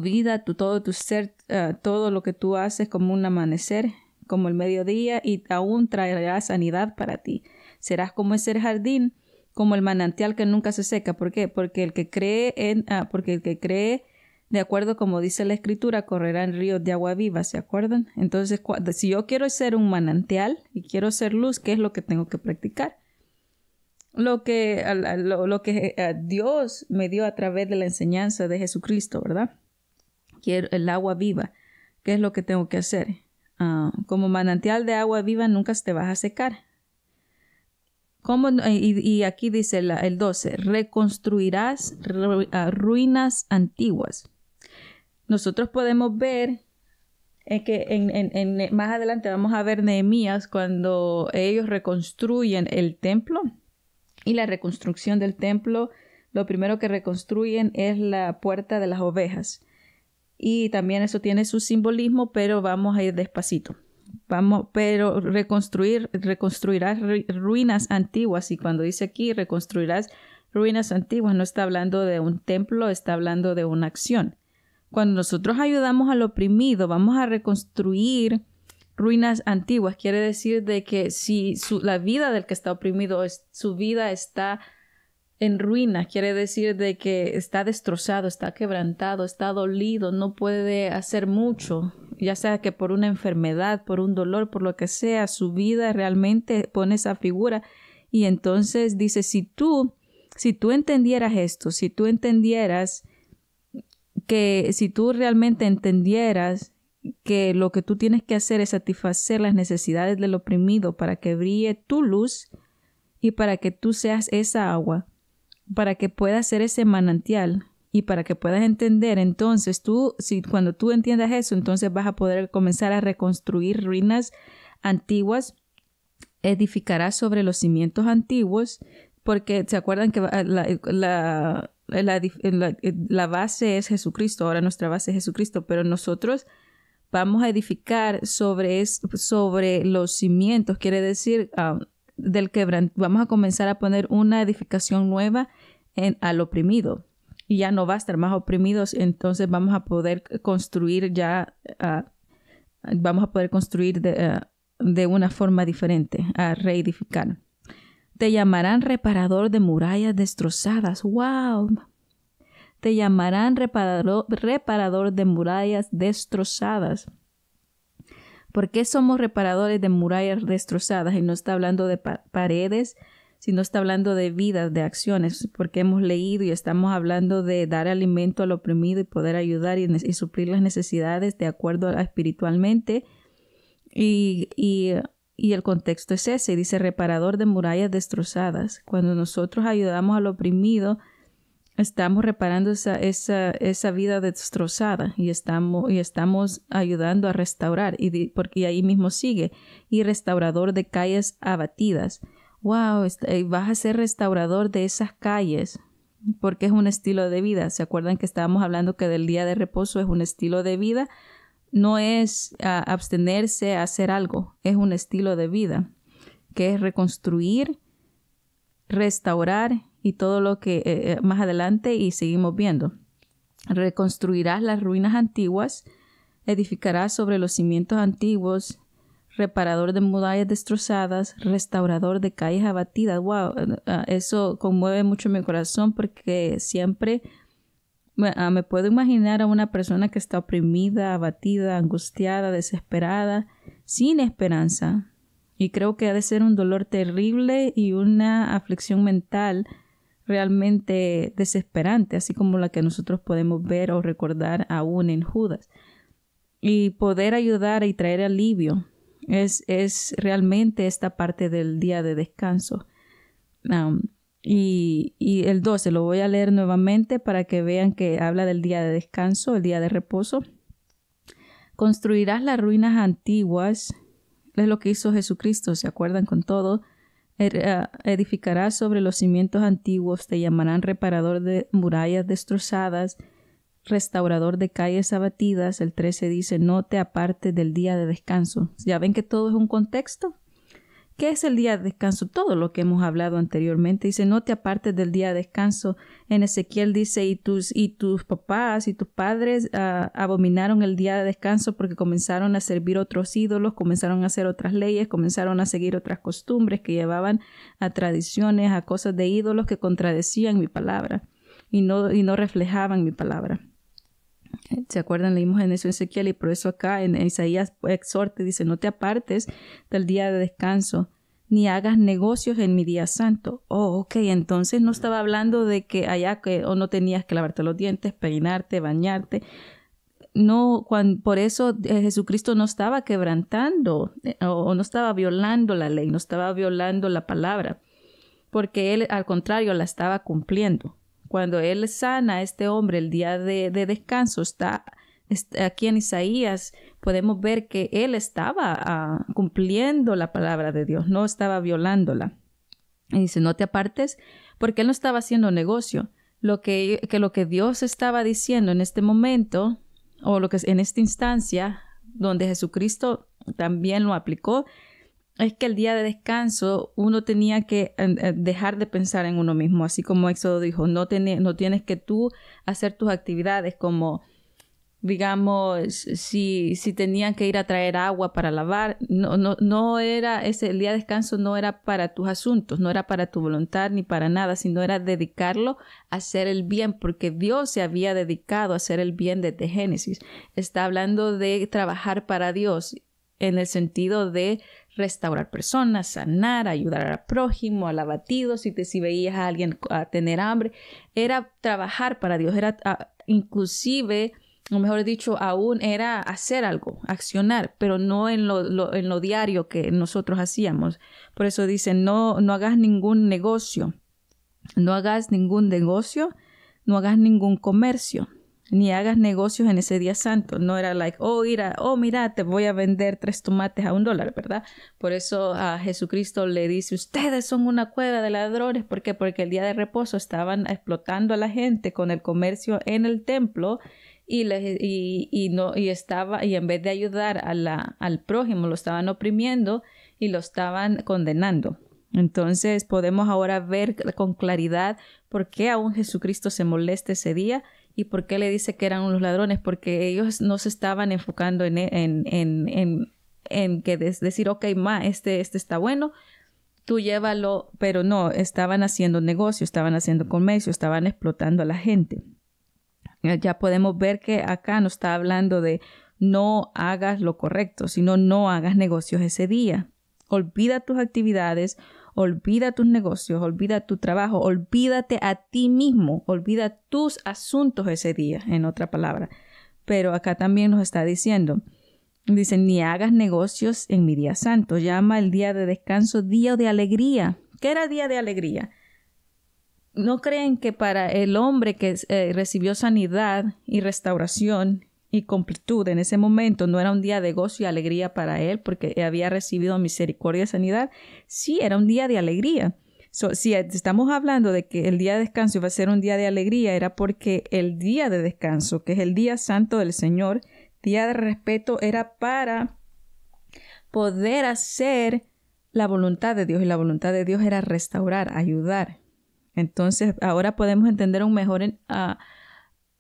vida, todo tu ser, todo lo que tú haces como un amanecer, como el mediodía, y aún traerá sanidad para ti. Serás como ese jardín, como el manantial que nunca se seca. ¿Por qué? Porque el que cree de acuerdo como dice la Escritura, correrán ríos de agua viva, ¿se acuerdan? Entonces, si yo quiero ser un manantial y quiero ser luz, ¿qué es lo que tengo que practicar? Lo que Dios me dio a través de la enseñanza de Jesucristo, ¿verdad? Quiero el agua viva. ¿Qué es lo que tengo que hacer? Como manantial de agua viva nunca te vas a secar. Y aquí dice el 12, reconstruirás ruinas antiguas. Nosotros podemos ver que más adelante vamos a ver Nehemías cuando ellos reconstruyen el templo, y la reconstrucción del templo, lo primero que reconstruyen es la puerta de las ovejas. Y también eso tiene su simbolismo, pero vamos a ir despacito. Pero reconstruirás ruinas antiguas, y cuando dice aquí reconstruirás ruinas antiguas, no está hablando de un templo, está hablando de una acción. Cuando nosotros ayudamos al oprimido, vamos a reconstruir ruinas antiguas. Quiere decir de que si la vida del que está oprimido, su vida está en ruinas, quiere decir de que está destrozado, está quebrantado, está dolido, no puede hacer mucho, ya sea que por una enfermedad, por un dolor, por lo que sea, su vida realmente pone esa figura. Y entonces dice, si tú entendieras esto, si tú realmente entendieras que lo que tú tienes que hacer es satisfacer las necesidades del oprimido para que brille tu luz y para que tú seas esa agua, para que puedas ser ese manantial y para que puedas entender, entonces cuando tú entiendas eso, entonces vas a poder comenzar a reconstruir ruinas antiguas, edificarás sobre los cimientos antiguos, porque se acuerdan que la base es Jesucristo, ahora nuestra base es Jesucristo, pero nosotros vamos a edificar sobre los cimientos, quiere decir del quebranto. Vamos a comenzar a poner una edificación nueva al oprimido, y ya no va a estar más oprimidos. Entonces vamos a poder construir de una forma diferente, a reedificar. Te llamarán reparador de murallas destrozadas. ¡Wow! Te llamarán reparador de murallas destrozadas. ¿Por qué somos reparadores de murallas destrozadas? Y no está hablando de paredes, sino está hablando de vidas, de acciones, porque hemos leído y estamos hablando de dar alimento al oprimido y poder ayudar y suplir las necesidades de acuerdo espiritualmente. Y el contexto es ese, dice reparador de murallas destrozadas. Cuando nosotros ayudamos al oprimido, estamos reparando esa vida destrozada y estamos ayudando a restaurar, porque ahí mismo sigue, y restaurador de calles abatidas. Wow, vas a ser restaurador de esas calles, porque es un estilo de vida. ¿Se acuerdan que estábamos hablando que del día de reposo es un estilo de vida? No es abstenerse a hacer algo, es un estilo de vida, que es reconstruir, restaurar y todo lo que más adelante y seguimos viendo. Reconstruirás las ruinas antiguas, edificarás sobre los cimientos antiguos, reparador de murallas destrozadas, restaurador de calles abatidas. Wow, eso conmueve mucho mi corazón, porque siempre me puedo imaginar a una persona que está oprimida, abatida, angustiada, desesperada, sin esperanza. Y creo que ha de ser un dolor terrible y una aflicción mental realmente desesperante, así como la que nosotros podemos ver o recordar aún en Judas. Y poder ayudar y traer alivio es realmente esta parte del día de descanso. Y el 12 lo voy a leer nuevamente para que vean que habla del día de descanso, el día de reposo. Construirás las ruinas antiguas, es lo que hizo Jesucristo, ¿se acuerdan? Con todo. Edificarás sobre los cimientos antiguos, te llamarán reparador de murallas destrozadas, restaurador de calles abatidas. El 13 dice, no te apartes del día de descanso. ¿Ya ven que todo es un contexto? ¿Qué es el día de descanso? Todo lo que hemos hablado anteriormente. Dice, no te apartes del día de descanso. En Ezequiel dice, y tus papás y tus padres abominaron el día de descanso porque comenzaron a servir otros ídolos, comenzaron a hacer otras leyes, comenzaron a seguir otras costumbres que llevaban a tradiciones, a cosas de ídolos que contradecían mi palabra y no reflejaban mi palabra. ¿Se acuerdan? Leímos en eso en Ezequiel y por eso acá en Isaías exhorta, dice, no te apartes del día de descanso, ni hagas negocios en mi día santo. Oh, ok, entonces no estaba hablando de que allá no tenías que lavarte los dientes, peinarte, bañarte. No, por eso Jesucristo no estaba quebrantando o no estaba violando la ley, no estaba violando la palabra, porque él al contrario la estaba cumpliendo. Cuando él sana a este hombre el día de descanso, está aquí en Isaías, podemos ver que él estaba cumpliendo la palabra de Dios, no estaba violándola. Y dice, no te apartes, porque él no estaba haciendo negocio. Lo que Dios estaba diciendo en este momento, o lo que en esta instancia, donde Jesucristo también lo aplicó, es que el día de descanso uno tenía que dejar de pensar en uno mismo, así como Éxodo dijo, no tienes que tú hacer tus actividades como, digamos, si tenían que ir a traer agua para lavar, no era el día de descanso no era para tus asuntos, no era para tu voluntad ni para nada, sino era dedicarlo a hacer el bien, porque Dios se había dedicado a hacer el bien desde Génesis. Está hablando de trabajar para Dios en el sentido de restaurar personas, sanar, ayudar al prójimo, al abatido, si veías a alguien a tener hambre, era trabajar para Dios, era inclusive, o mejor dicho, aún era hacer algo, accionar, pero no en lo diario que nosotros hacíamos. Por eso dice, no hagas ningún negocio, no hagas ningún comercio, ni hagas negocios en ese día santo. No era mira, te voy a vender 3 tomates a $1, ¿verdad? Por eso a Jesucristo le dice, ustedes son una cueva de ladrones. ¿Por qué? Porque el día de reposo estaban explotando a la gente con el comercio en el templo y en vez de ayudar al prójimo, lo estaban oprimiendo y lo estaban condenando. Entonces podemos ahora ver con claridad por qué aún Jesucristo se molesta ese día. ¿Y por qué le dice que eran unos ladrones? Porque ellos no se estaban enfocando en que decir, ok, este está bueno, tú llévalo, pero no, estaban haciendo negocio, estaban haciendo comercio, estaban explotando a la gente. Ya podemos ver que acá no está hablando de no hagas lo correcto, sino no hagas negocios ese día. Olvida tus actividades, olvida tus negocios, olvida tu trabajo, olvídate a ti mismo, olvida tus asuntos ese día, en otra palabra. Pero acá también nos está diciendo, dice, ni hagas negocios en mi día santo. Llama el día de descanso día de alegría. ¿Qué era día de alegría? ¿No creen que para el hombre que recibió sanidad y restauración y completud en ese momento no era un día de gozo y alegría para él porque había recibido misericordia y sanidad? Sí, era un día de alegría. Si estamos hablando de que el día de descanso iba a ser un día de alegría, era porque el día de descanso, que es el día santo del Señor, día de respeto, era para poder hacer la voluntad de Dios, y la voluntad de Dios era restaurar, ayudar. Entonces ahora podemos entender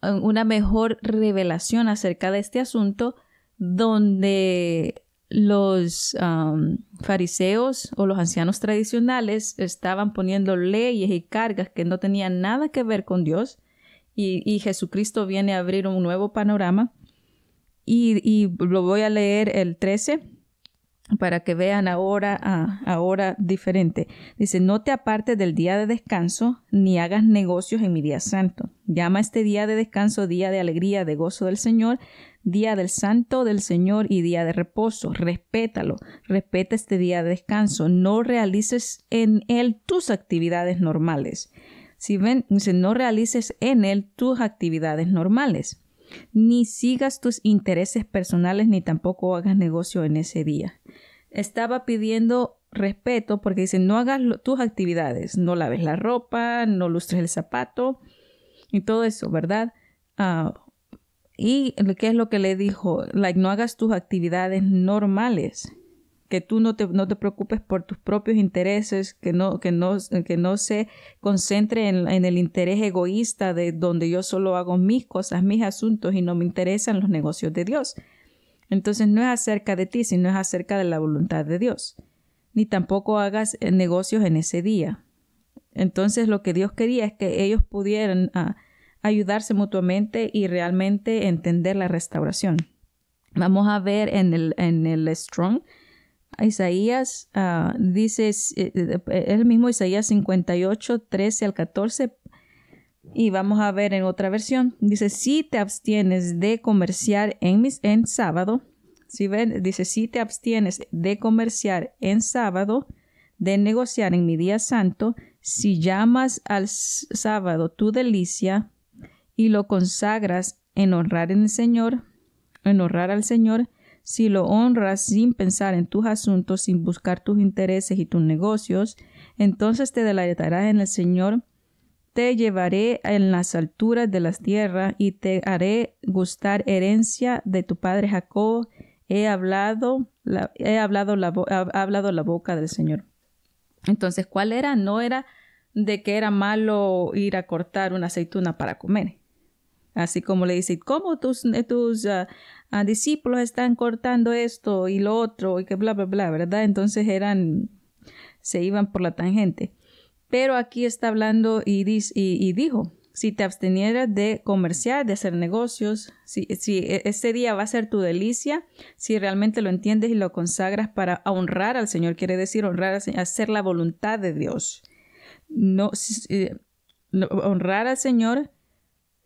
una mejor revelación acerca de este asunto, donde los fariseos o los ancianos tradicionales estaban poniendo leyes y cargas que no tenían nada que ver con Dios, y Jesucristo viene a abrir un nuevo panorama. Y lo voy a leer el 13. para que vean ahora diferente. Dice, no te apartes del día de descanso, ni hagas negocios en mi día santo. Llama este día de descanso día de alegría, de gozo del Señor, día del santo del Señor y día de reposo. Respétalo, respeta este día de descanso. No realices en él tus actividades normales. Si ven, dice, no realices en él tus actividades normales. Ni sigas tus intereses personales, ni tampoco hagas negocio en ese día. Estaba pidiendo respeto porque dice, no hagas tus actividades, no laves la ropa, no lustres el zapato y todo eso, ¿verdad? Y ¿qué es lo que le dijo? No hagas tus actividades normales, que tú no te preocupes por tus propios intereses, que no se concentre en el interés egoísta de donde yo solo hago mis cosas, mis asuntos y no me interesan los negocios de Dios. Entonces no es acerca de ti, sino es acerca de la voluntad de Dios. Ni tampoco hagas negocios en ese día. Entonces lo que Dios quería es que ellos pudieran ayudarse mutuamente y realmente entender la restauración. Vamos a ver en el Strong. Isaías dice, es el mismo Isaías 58, 13 al 14. Y vamos a ver en otra versión. Dice, si te abstienes de comerciar en sábado. ¿Sí ven? Dice, si te abstienes de comerciar en sábado, de negociar en mi día santo, si llamas al sábado tu delicia y lo consagras en honrar al Señor, si lo honras sin pensar en tus asuntos, sin buscar tus intereses y tus negocios, entonces te deleitarás en el Señor. Te llevaré en las alturas de las tierras y te haré gustar herencia de tu padre Jacob. Ha hablado la boca del Señor. Entonces, ¿cuál era? No era de que era malo ir a cortar una aceituna para comer. Así como le dice, ¿cómo tus discípulos están cortando esto y lo otro y que bla, bla, bla, ¿verdad? Entonces se iban por la tangente. Pero aquí está hablando y dijo, si te abstenieras de comerciar, de hacer negocios, si ese día va a ser tu delicia, si realmente lo entiendes y lo consagras para honrar al Señor, quiere decir honrar al Señor, hacer la voluntad de Dios. Honrar al Señor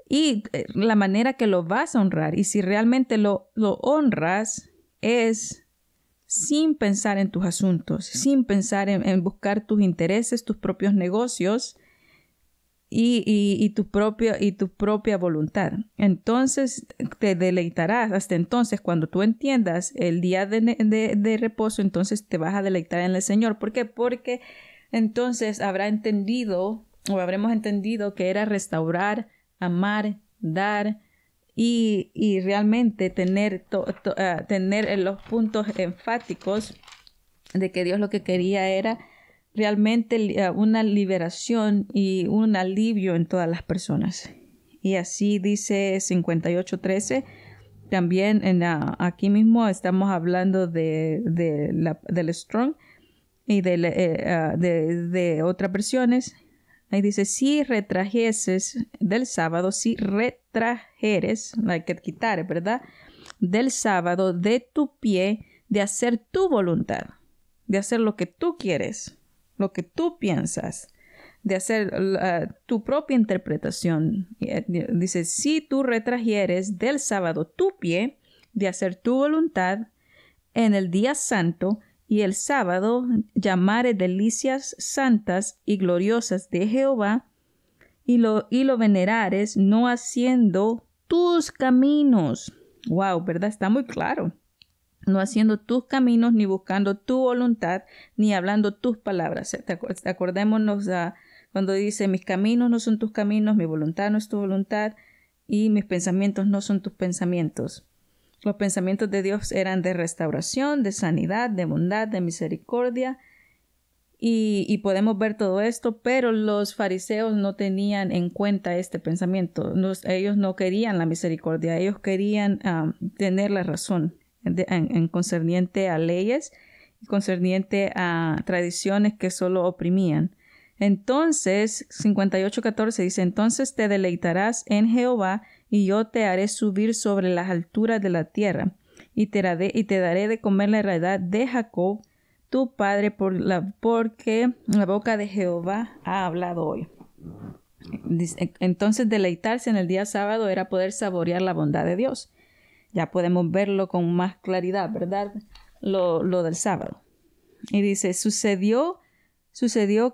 y la manera que lo vas a honrar. Y si realmente lo honras es sin pensar en tus asuntos, sin pensar en buscar tus intereses, tus propios negocios y tu propia voluntad. Entonces te deleitarás. Hasta entonces, cuando tú entiendas el día de reposo, entonces te vas a deleitar en el Señor. ¿Por qué? Porque entonces habremos entendido que era restaurar, amar, dar y realmente tener los puntos enfáticos de que Dios lo que quería era realmente una liberación y un alivio en todas las personas. Y así dice 58:13. También aquí mismo estamos hablando del Strong y de otras versiones. Ahí dice, si retrajeres del sábado, si retrajeres, hay que quitar, ¿verdad? Del sábado de tu pie, de hacer tu voluntad, de hacer lo que tú quieres, lo que tú piensas, de hacer tu propia interpretación. Dice, si tú retrajeres del sábado tu pie, de hacer tu voluntad en el día santo, y el sábado llamares delicias santas y gloriosas de Jehová, y lo venerares, no haciendo tus caminos. Wow, ¿verdad? Está muy claro. No haciendo tus caminos, ni buscando tu voluntad, ni hablando tus palabras. Acordémonos cuando dice, mis caminos no son tus caminos, mi voluntad no es tu voluntad, y mis pensamientos no son tus pensamientos. Los pensamientos de Dios eran de restauración, de sanidad, de bondad, de misericordia. Y podemos ver todo esto, pero los fariseos no tenían en cuenta este pensamiento. Ellos no querían la misericordia, ellos querían tener la razón en concerniente a leyes, concerniente a tradiciones que solo oprimían. Entonces, 58:14 dice, entonces te deleitarás en Jehová, y yo te haré subir sobre las alturas de la tierra, y te daré de comer la heredad de Jacob, tu padre, porque la boca de Jehová ha hablado hoy. Entonces, deleitarse en el día sábado era poder saborear la bondad de Dios. Ya podemos verlo con más claridad, ¿verdad? Lo del sábado. Y dice, sucedió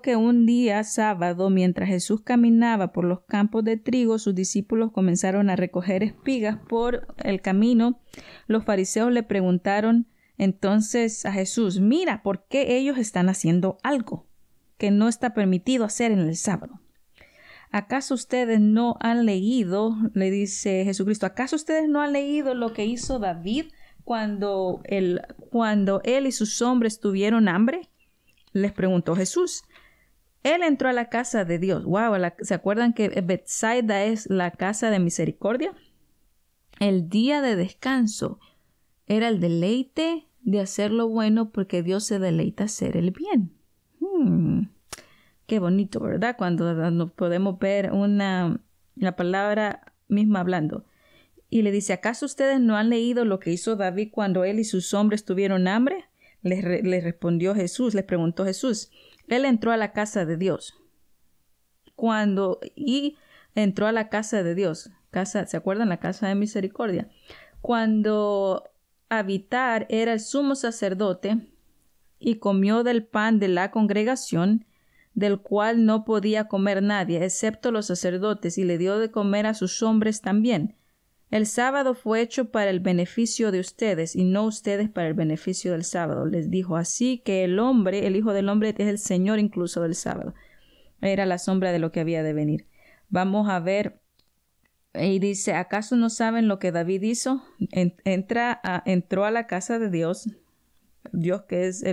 que un día sábado, mientras Jesús caminaba por los campos de trigo, sus discípulos comenzaron a recoger espigas por el camino. Los fariseos le preguntaron entonces a Jesús, mira, ¿por qué ellos están haciendo algo que no está permitido hacer en el sábado? ¿Acaso ustedes no han leído, le dice Jesucristo, ¿acaso ustedes no han leído lo que hizo David cuando él y sus hombres tuvieron hambre? Les preguntó Jesús. Él entró a la casa de Dios. Wow, ¿se acuerdan que Betsaida es la casa de misericordia? El día de descanso era el deleite de hacer lo bueno porque Dios se deleita hacer el bien. Qué bonito, ¿verdad? Cuando nos podemos ver la palabra misma hablando. Y le dice, ¿acaso ustedes no han leído lo que hizo David cuando él y sus hombres tuvieron hambre? Les respondió Jesús, les preguntó Jesús. Él entró a la casa de Dios. Entró a la casa de Dios. ¿Se acuerdan? La casa de misericordia. Cuando Abiatar era el sumo sacerdote y comió del pan de la congregación, del cual no podía comer nadie, excepto los sacerdotes, y le dio de comer a sus hombres también. El sábado fue hecho para el beneficio de ustedes, y no ustedes para el beneficio del sábado. Les dijo, así que el Hijo del Hombre, es el Señor incluso del sábado. Era la sombra de lo que había de venir. Vamos a ver, y dice, ¿acaso no saben lo que David hizo? Entró a la casa de Dios, Dios que es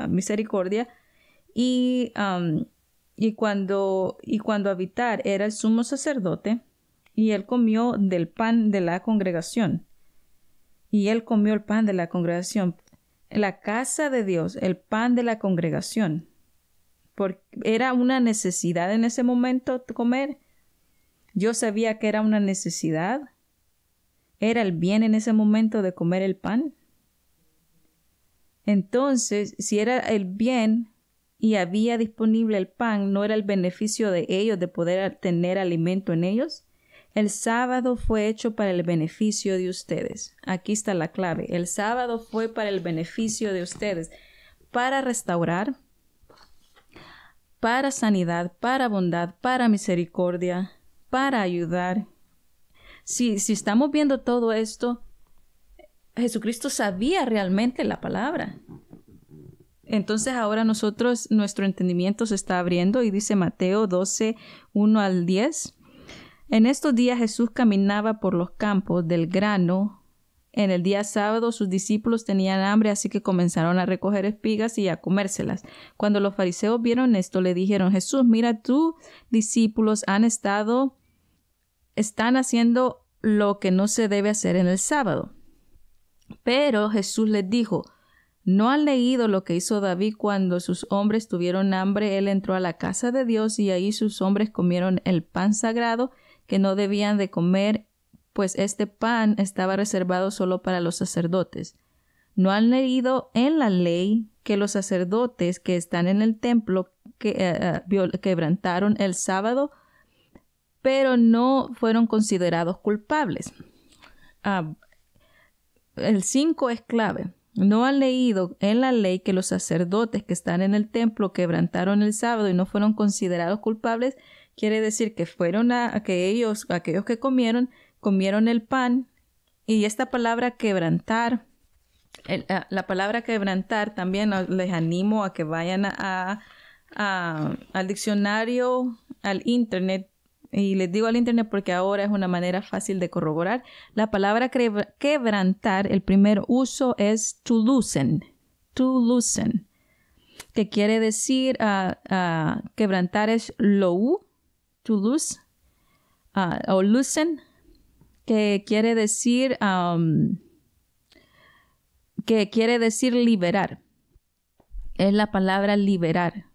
misericordia, y cuando Abiatar era el sumo sacerdote, y él comió del pan de la congregación. Y él comió el pan de la congregación. La casa de Dios, el pan de la congregación. Porque era una necesidad en ese momento comer. Yo sabía que era una necesidad. Era el bien en ese momento de comer el pan. Entonces, si era el bien y había disponible el pan, ¿no era el beneficio de ellos de poder tener alimento en ellos? El sábado fue hecho para el beneficio de ustedes. Aquí está la clave. El sábado fue para el beneficio de ustedes, para restaurar, para sanidad, para bondad, para misericordia, para ayudar. Si estamos viendo todo esto, Jesucristo sabía realmente la palabra. Entonces ahora nuestro entendimiento se está abriendo y dice Mateo 12, 1 al 10. En estos días Jesús caminaba por los campos del grano. En el día sábado sus discípulos tenían hambre, así que comenzaron a recoger espigas y a comérselas. Cuando los fariseos vieron esto, le dijeron, Jesús, mira, tus discípulos están haciendo lo que no se debe hacer en el sábado. Pero Jesús les dijo, ¿no han leído lo que hizo David cuando sus hombres tuvieron hambre? Él entró a la casa de Dios y ahí sus hombres comieron el pan sagrado que no debían de comer, pues este pan estaba reservado solo para los sacerdotes. ¿No han leído en la ley que los sacerdotes que están en el templo quebrantaron el sábado, pero no fueron considerados culpables? El 5 es clave. ¿No han leído en la ley que los sacerdotes que están en el templo quebrantaron el sábado y no fueron considerados culpables? Quiere decir que fueron aquellos que comieron el pan. Y esta palabra quebrantar, la palabra quebrantar, también les animo a que vayan al diccionario, al internet. Y les digo al internet porque ahora es una manera fácil de corroborar. La palabra quebrantar, el primer uso es to loosen, que quiere decir quebrantar es lou, to loose, o loosen, que quiere decir liberar. Es la palabra liberar.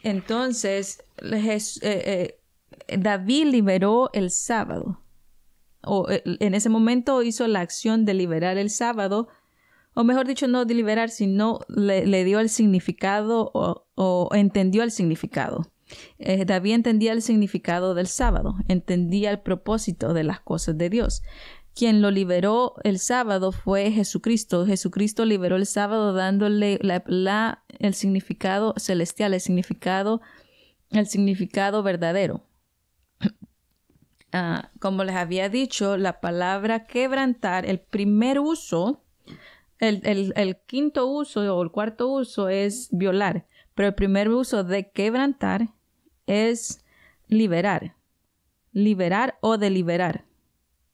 Entonces, David liberó el sábado. en ese momento hizo la acción de liberar el sábado, o mejor dicho, no de liberar, sino le dio el significado o entendió el significado. David entendía el significado del sábado, entendía el propósito de las cosas de Dios. Quien lo liberó el sábado fue Jesucristo. Jesucristo liberó el sábado dándole el significado celestial, el significado verdadero. Como les había dicho, la palabra quebrantar, el primer uso, el quinto uso o el cuarto uso es violar, pero el primer uso de quebrantar es liberar o deliberar.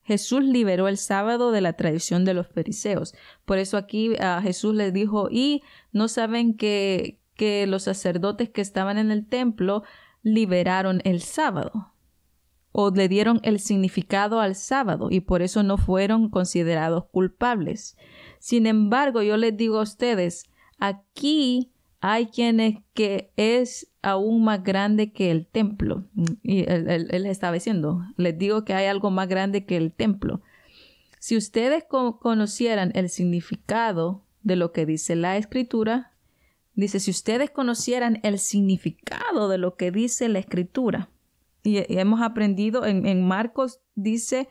Jesús liberó el sábado de la tradición de los fariseos. Por eso aquí Jesús les dijo, y no saben que los sacerdotes que estaban en el templo liberaron el sábado o le dieron el significado al sábado y por eso no fueron considerados culpables. Sin embargo, yo les digo a ustedes, aquí hay quienes que es aún más grande que el templo. Y él estaba diciendo, les digo que hay algo más grande que el templo. Si ustedes conocieran el significado de lo que dice la Escritura, dice, si ustedes conocieran el significado de lo que dice la Escritura, y hemos aprendido en Marcos, dice,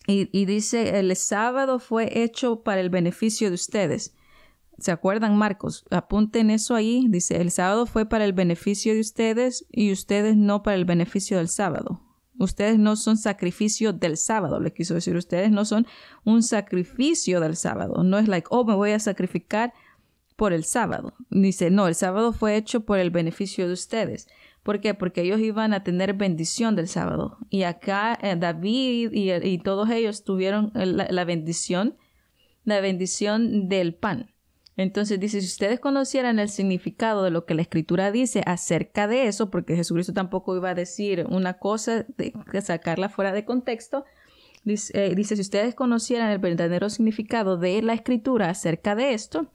y dice, el sábado fue hecho para el beneficio de ustedes. ¿Se acuerdan, Marcos? Apunten eso ahí. Dice, el sábado fue para el beneficio de ustedes y ustedes no para el beneficio del sábado. Ustedes no son sacrificio del sábado, le quiso decir. Ustedes no son un sacrificio del sábado. No es like, me voy a sacrificar por el sábado. Dice, no, el sábado fue hecho por el beneficio de ustedes. ¿Por qué? Porque ellos iban a tener bendición del sábado. Y acá David y todos ellos tuvieron la bendición del pan. Entonces dice, si ustedes conocieran el significado de lo que la Escritura dice acerca de eso, porque Jesucristo tampoco iba a decir una cosa, sacarla fuera de contexto, dice, si ustedes conocieran el verdadero significado de la Escritura acerca de esto,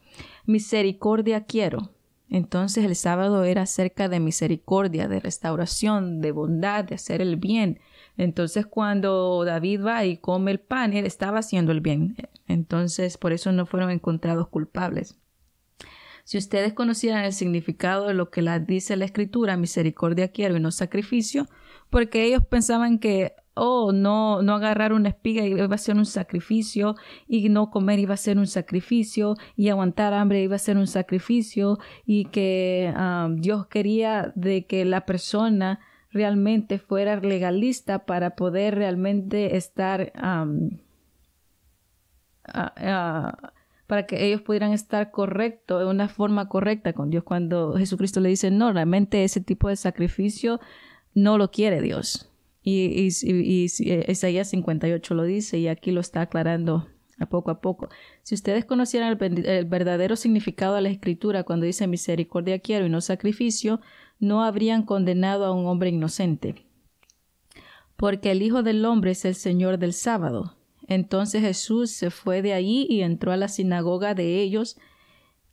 misericordia quiero. Entonces el sábado era acerca de misericordia, de restauración, de bondad, de hacer el bien. Entonces cuando David va y come el pan, él estaba haciendo el bien. Entonces por eso no fueron encontrados culpables. Si ustedes conocieran el significado de lo que dice la Escritura, misericordia quiero y no sacrificio, porque ellos pensaban que no agarrar una espiga iba a ser un sacrificio, y no comer iba a ser un sacrificio, y aguantar hambre iba a ser un sacrificio, y que Dios quería de que la persona realmente fuera legalista para poder realmente estar para que ellos pudieran estar correctos, de una forma correcta con Dios, cuando Jesucristo le dice, no, realmente ese tipo de sacrificio no lo quiere Dios. Y Isaías 58 lo dice, y aquí lo está aclarando a poco. Si ustedes conocieran el verdadero significado de la Escritura cuando dice misericordia quiero y no sacrificio, no habrían condenado a un hombre inocente. Porque el Hijo del Hombre es el Señor del sábado. Entonces Jesús se fue de allí y entró a la sinagoga de ellos.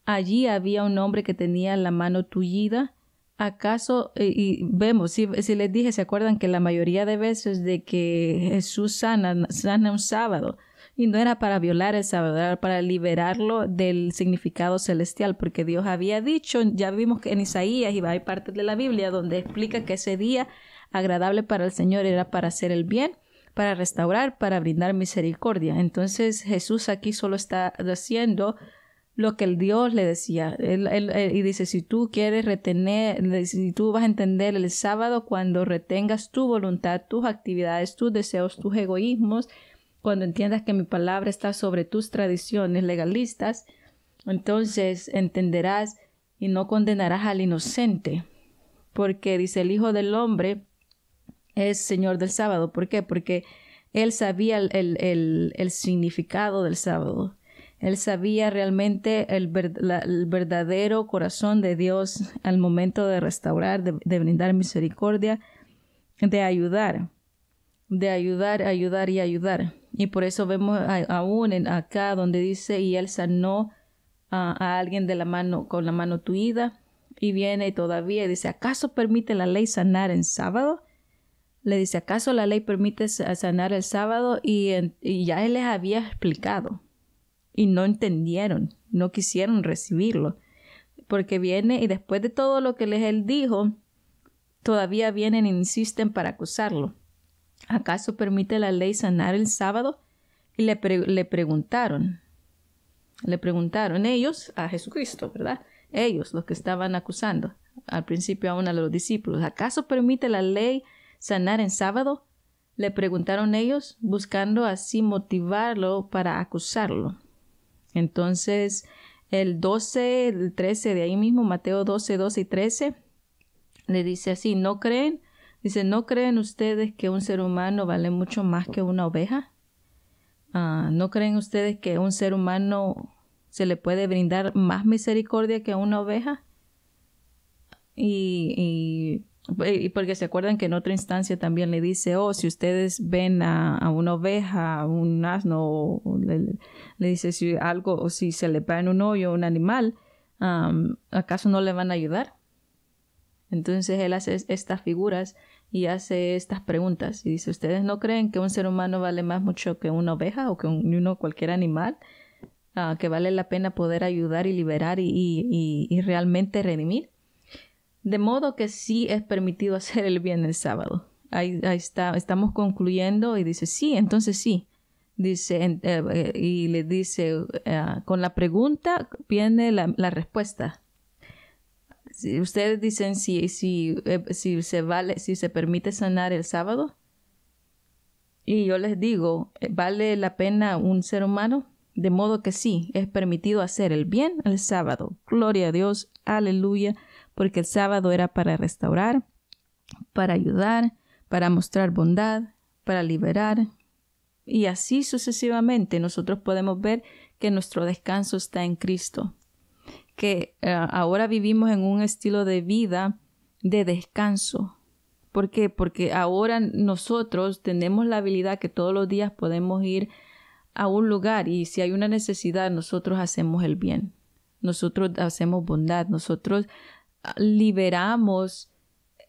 Allí había un hombre que tenía la mano tullida. ¿Acaso, y vemos, si les dije, se acuerdan que la mayoría de veces de que Jesús sana un sábado, y no era para violar el sábado, era para liberarlo del significado celestial, porque Dios había dicho, ya vimos que en Isaías y hay partes de la Biblia donde explica que ese día agradable para el Señor era para hacer el bien, para restaurar, para brindar misericordia. Entonces Jesús aquí solo está haciendo lo que el Dios le decía. Y dice, si tú quieres retener, si tú vas a entender el sábado cuando retengas tu voluntad, tus actividades, tus deseos, tus egoísmos, cuando entiendas que mi palabra está sobre tus tradiciones legalistas, entonces entenderás y no condenarás al inocente. Porque dice, el Hijo del Hombre es Señor del sábado. ¿Por qué? Porque él sabía el significado del sábado. Él sabía realmente el verdadero corazón de Dios al momento de restaurar, de brindar misericordia, de ayudar. Y por eso vemos aún acá donde dice, y él sanó a alguien con la mano tuida, y viene todavía y dice, ¿acaso permite la ley sanar en sábado? Le dice, ¿acaso la ley permite sanar el sábado? Y ya él les había explicado. Y no entendieron, no quisieron recibirlo. Porque viene y después de todo lo que él dijo, todavía vienen e insisten para acusarlo. ¿Acaso permite la ley sanar el sábado? Y le preguntaron ellos a Jesucristo, ¿verdad? Ellos, los que estaban acusando al principio a uno de los discípulos. ¿Acaso permite la ley sanar en sábado? Le preguntaron ellos, buscando así motivarlo para acusarlo. Entonces, el 12, el 13 de ahí mismo, Mateo 12, 12 y 13, le dice así, ¿no creen? Dice, ¿no creen ustedes que un ser humano vale mucho más que una oveja? ¿No creen ustedes que a un ser humano se le puede brindar más misericordia que a una oveja? Y porque se acuerdan que en otra instancia también le dice, si ustedes ven a una oveja, a un asno, le dice si algo, o si se le va en un hoyo un animal, ¿acaso no le van a ayudar? Entonces él hace estas figuras y hace estas preguntas y dice, ¿ustedes no creen que un ser humano vale más mucho que una oveja o que cualquier animal? Que vale la pena poder ayudar y liberar y realmente redimir. De modo que sí es permitido hacer el bien el sábado. Ahí está, estamos concluyendo y dice, sí, entonces sí. Dice, y le dice, con la pregunta viene la respuesta. Si ustedes dicen si se permite sanar el sábado, y yo les digo, ¿vale la pena un ser humano? De modo que sí, es permitido hacer el bien el sábado. Gloria a Dios, aleluya, porque el sábado era para restaurar, para ayudar, para mostrar bondad, para liberar, y así sucesivamente. Nosotros podemos ver que nuestro descanso está en Cristo. Que ahora vivimos en un estilo de vida de descanso. ¿Por qué? Porque ahora nosotros tenemos la habilidad que todos los días podemos ir a un lugar y si hay una necesidad, nosotros hacemos el bien. Nosotros hacemos bondad. Nosotros liberamos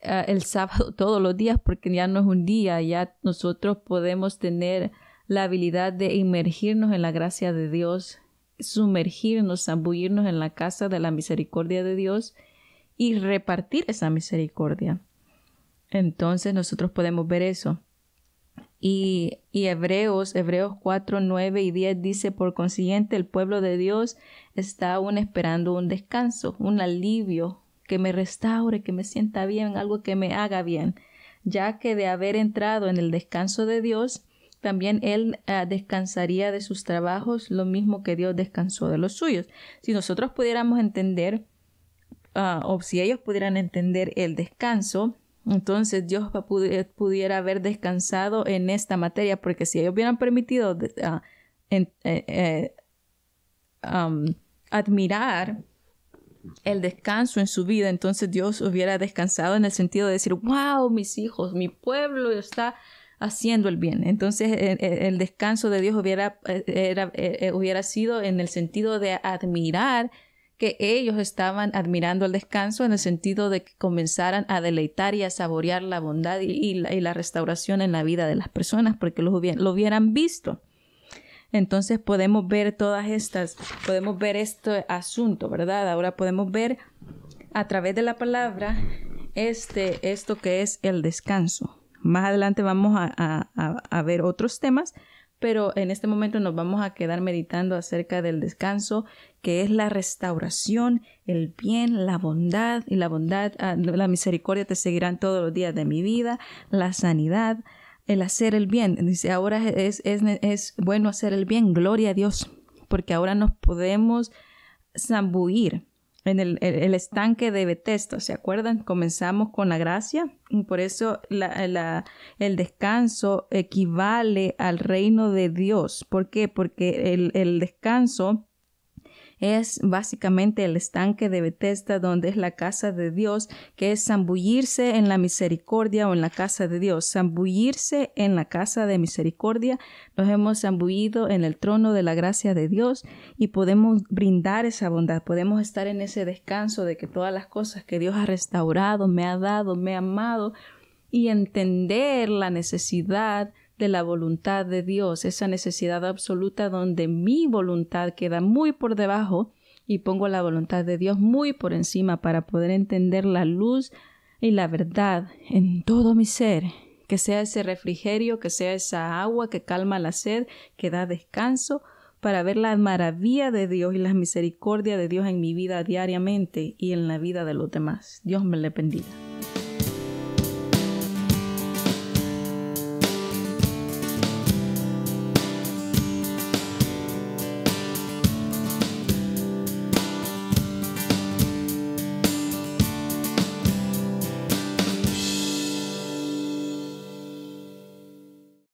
el sábado todos los días porque ya no es un día. Ya nosotros podemos tener la habilidad de inmergirnos en la gracia de Dios, sumergirnos, zambullirnos en la casa de la misericordia de Dios y repartir esa misericordia. Entonces nosotros podemos ver eso. Y Hebreos 4, 9 y 10 dice, por consiguiente, el pueblo de Dios está aún esperando un descanso, un alivio que me restaure, que me sienta bien, algo que me haga bien, ya que de haber entrado en el descanso de Dios, también él descansaría de sus trabajos, lo mismo que Dios descansó de los suyos. Si nosotros pudiéramos entender, o si ellos pudieran entender el descanso, entonces Dios pudiera haber descansado en esta materia, porque si ellos hubieran permitido admirar el descanso en su vida, entonces Dios hubiera descansado en el sentido de decir, wow, mis hijos, mi pueblo está haciendo el bien. Entonces el descanso de Dios hubiera sido en el sentido de admirar, que ellos estaban admirando el descanso en el sentido de que comenzaran a deleitar y a saborear la bondad y la restauración en la vida de las personas porque lo hubieran visto. Entonces podemos ver podemos ver este asunto, ¿verdad? Ahora podemos ver a través de la palabra esto que es el descanso. Más adelante vamos a ver otros temas, pero en este momento nos vamos a quedar meditando acerca del descanso, que es la restauración, el bien, la bondad, y la misericordia te seguirán todos los días de mi vida, la sanidad, el hacer el bien. Dice, ahora es bueno hacer el bien, gloria a Dios, porque ahora nos podemos zambullir en el estanque de Betesda. ¿Se acuerdan? Comenzamos con la gracia y por eso el descanso equivale al reino de Dios. ¿Por qué? Porque el descanso es básicamente el estanque de Betesda, donde es la casa de Dios, que es zambullirse en la misericordia o en la casa de Dios. Zambullirse en la casa de misericordia. Nos hemos zambullido en el trono de la gracia de Dios y podemos brindar esa bondad. Podemos estar en ese descanso de que todas las cosas que Dios ha restaurado, me ha dado, me ha amado, y entender la necesidad de la voluntad de Dios, esa necesidad absoluta donde mi voluntad queda muy por debajo y pongo la voluntad de Dios muy por encima para poder entender la luz y la verdad en todo mi ser, que sea ese refrigerio, que sea esa agua que calma la sed, que da descanso, para ver la maravilla de Dios y la misericordia de Dios en mi vida diariamente y en la vida de los demás. Dios me le bendiga.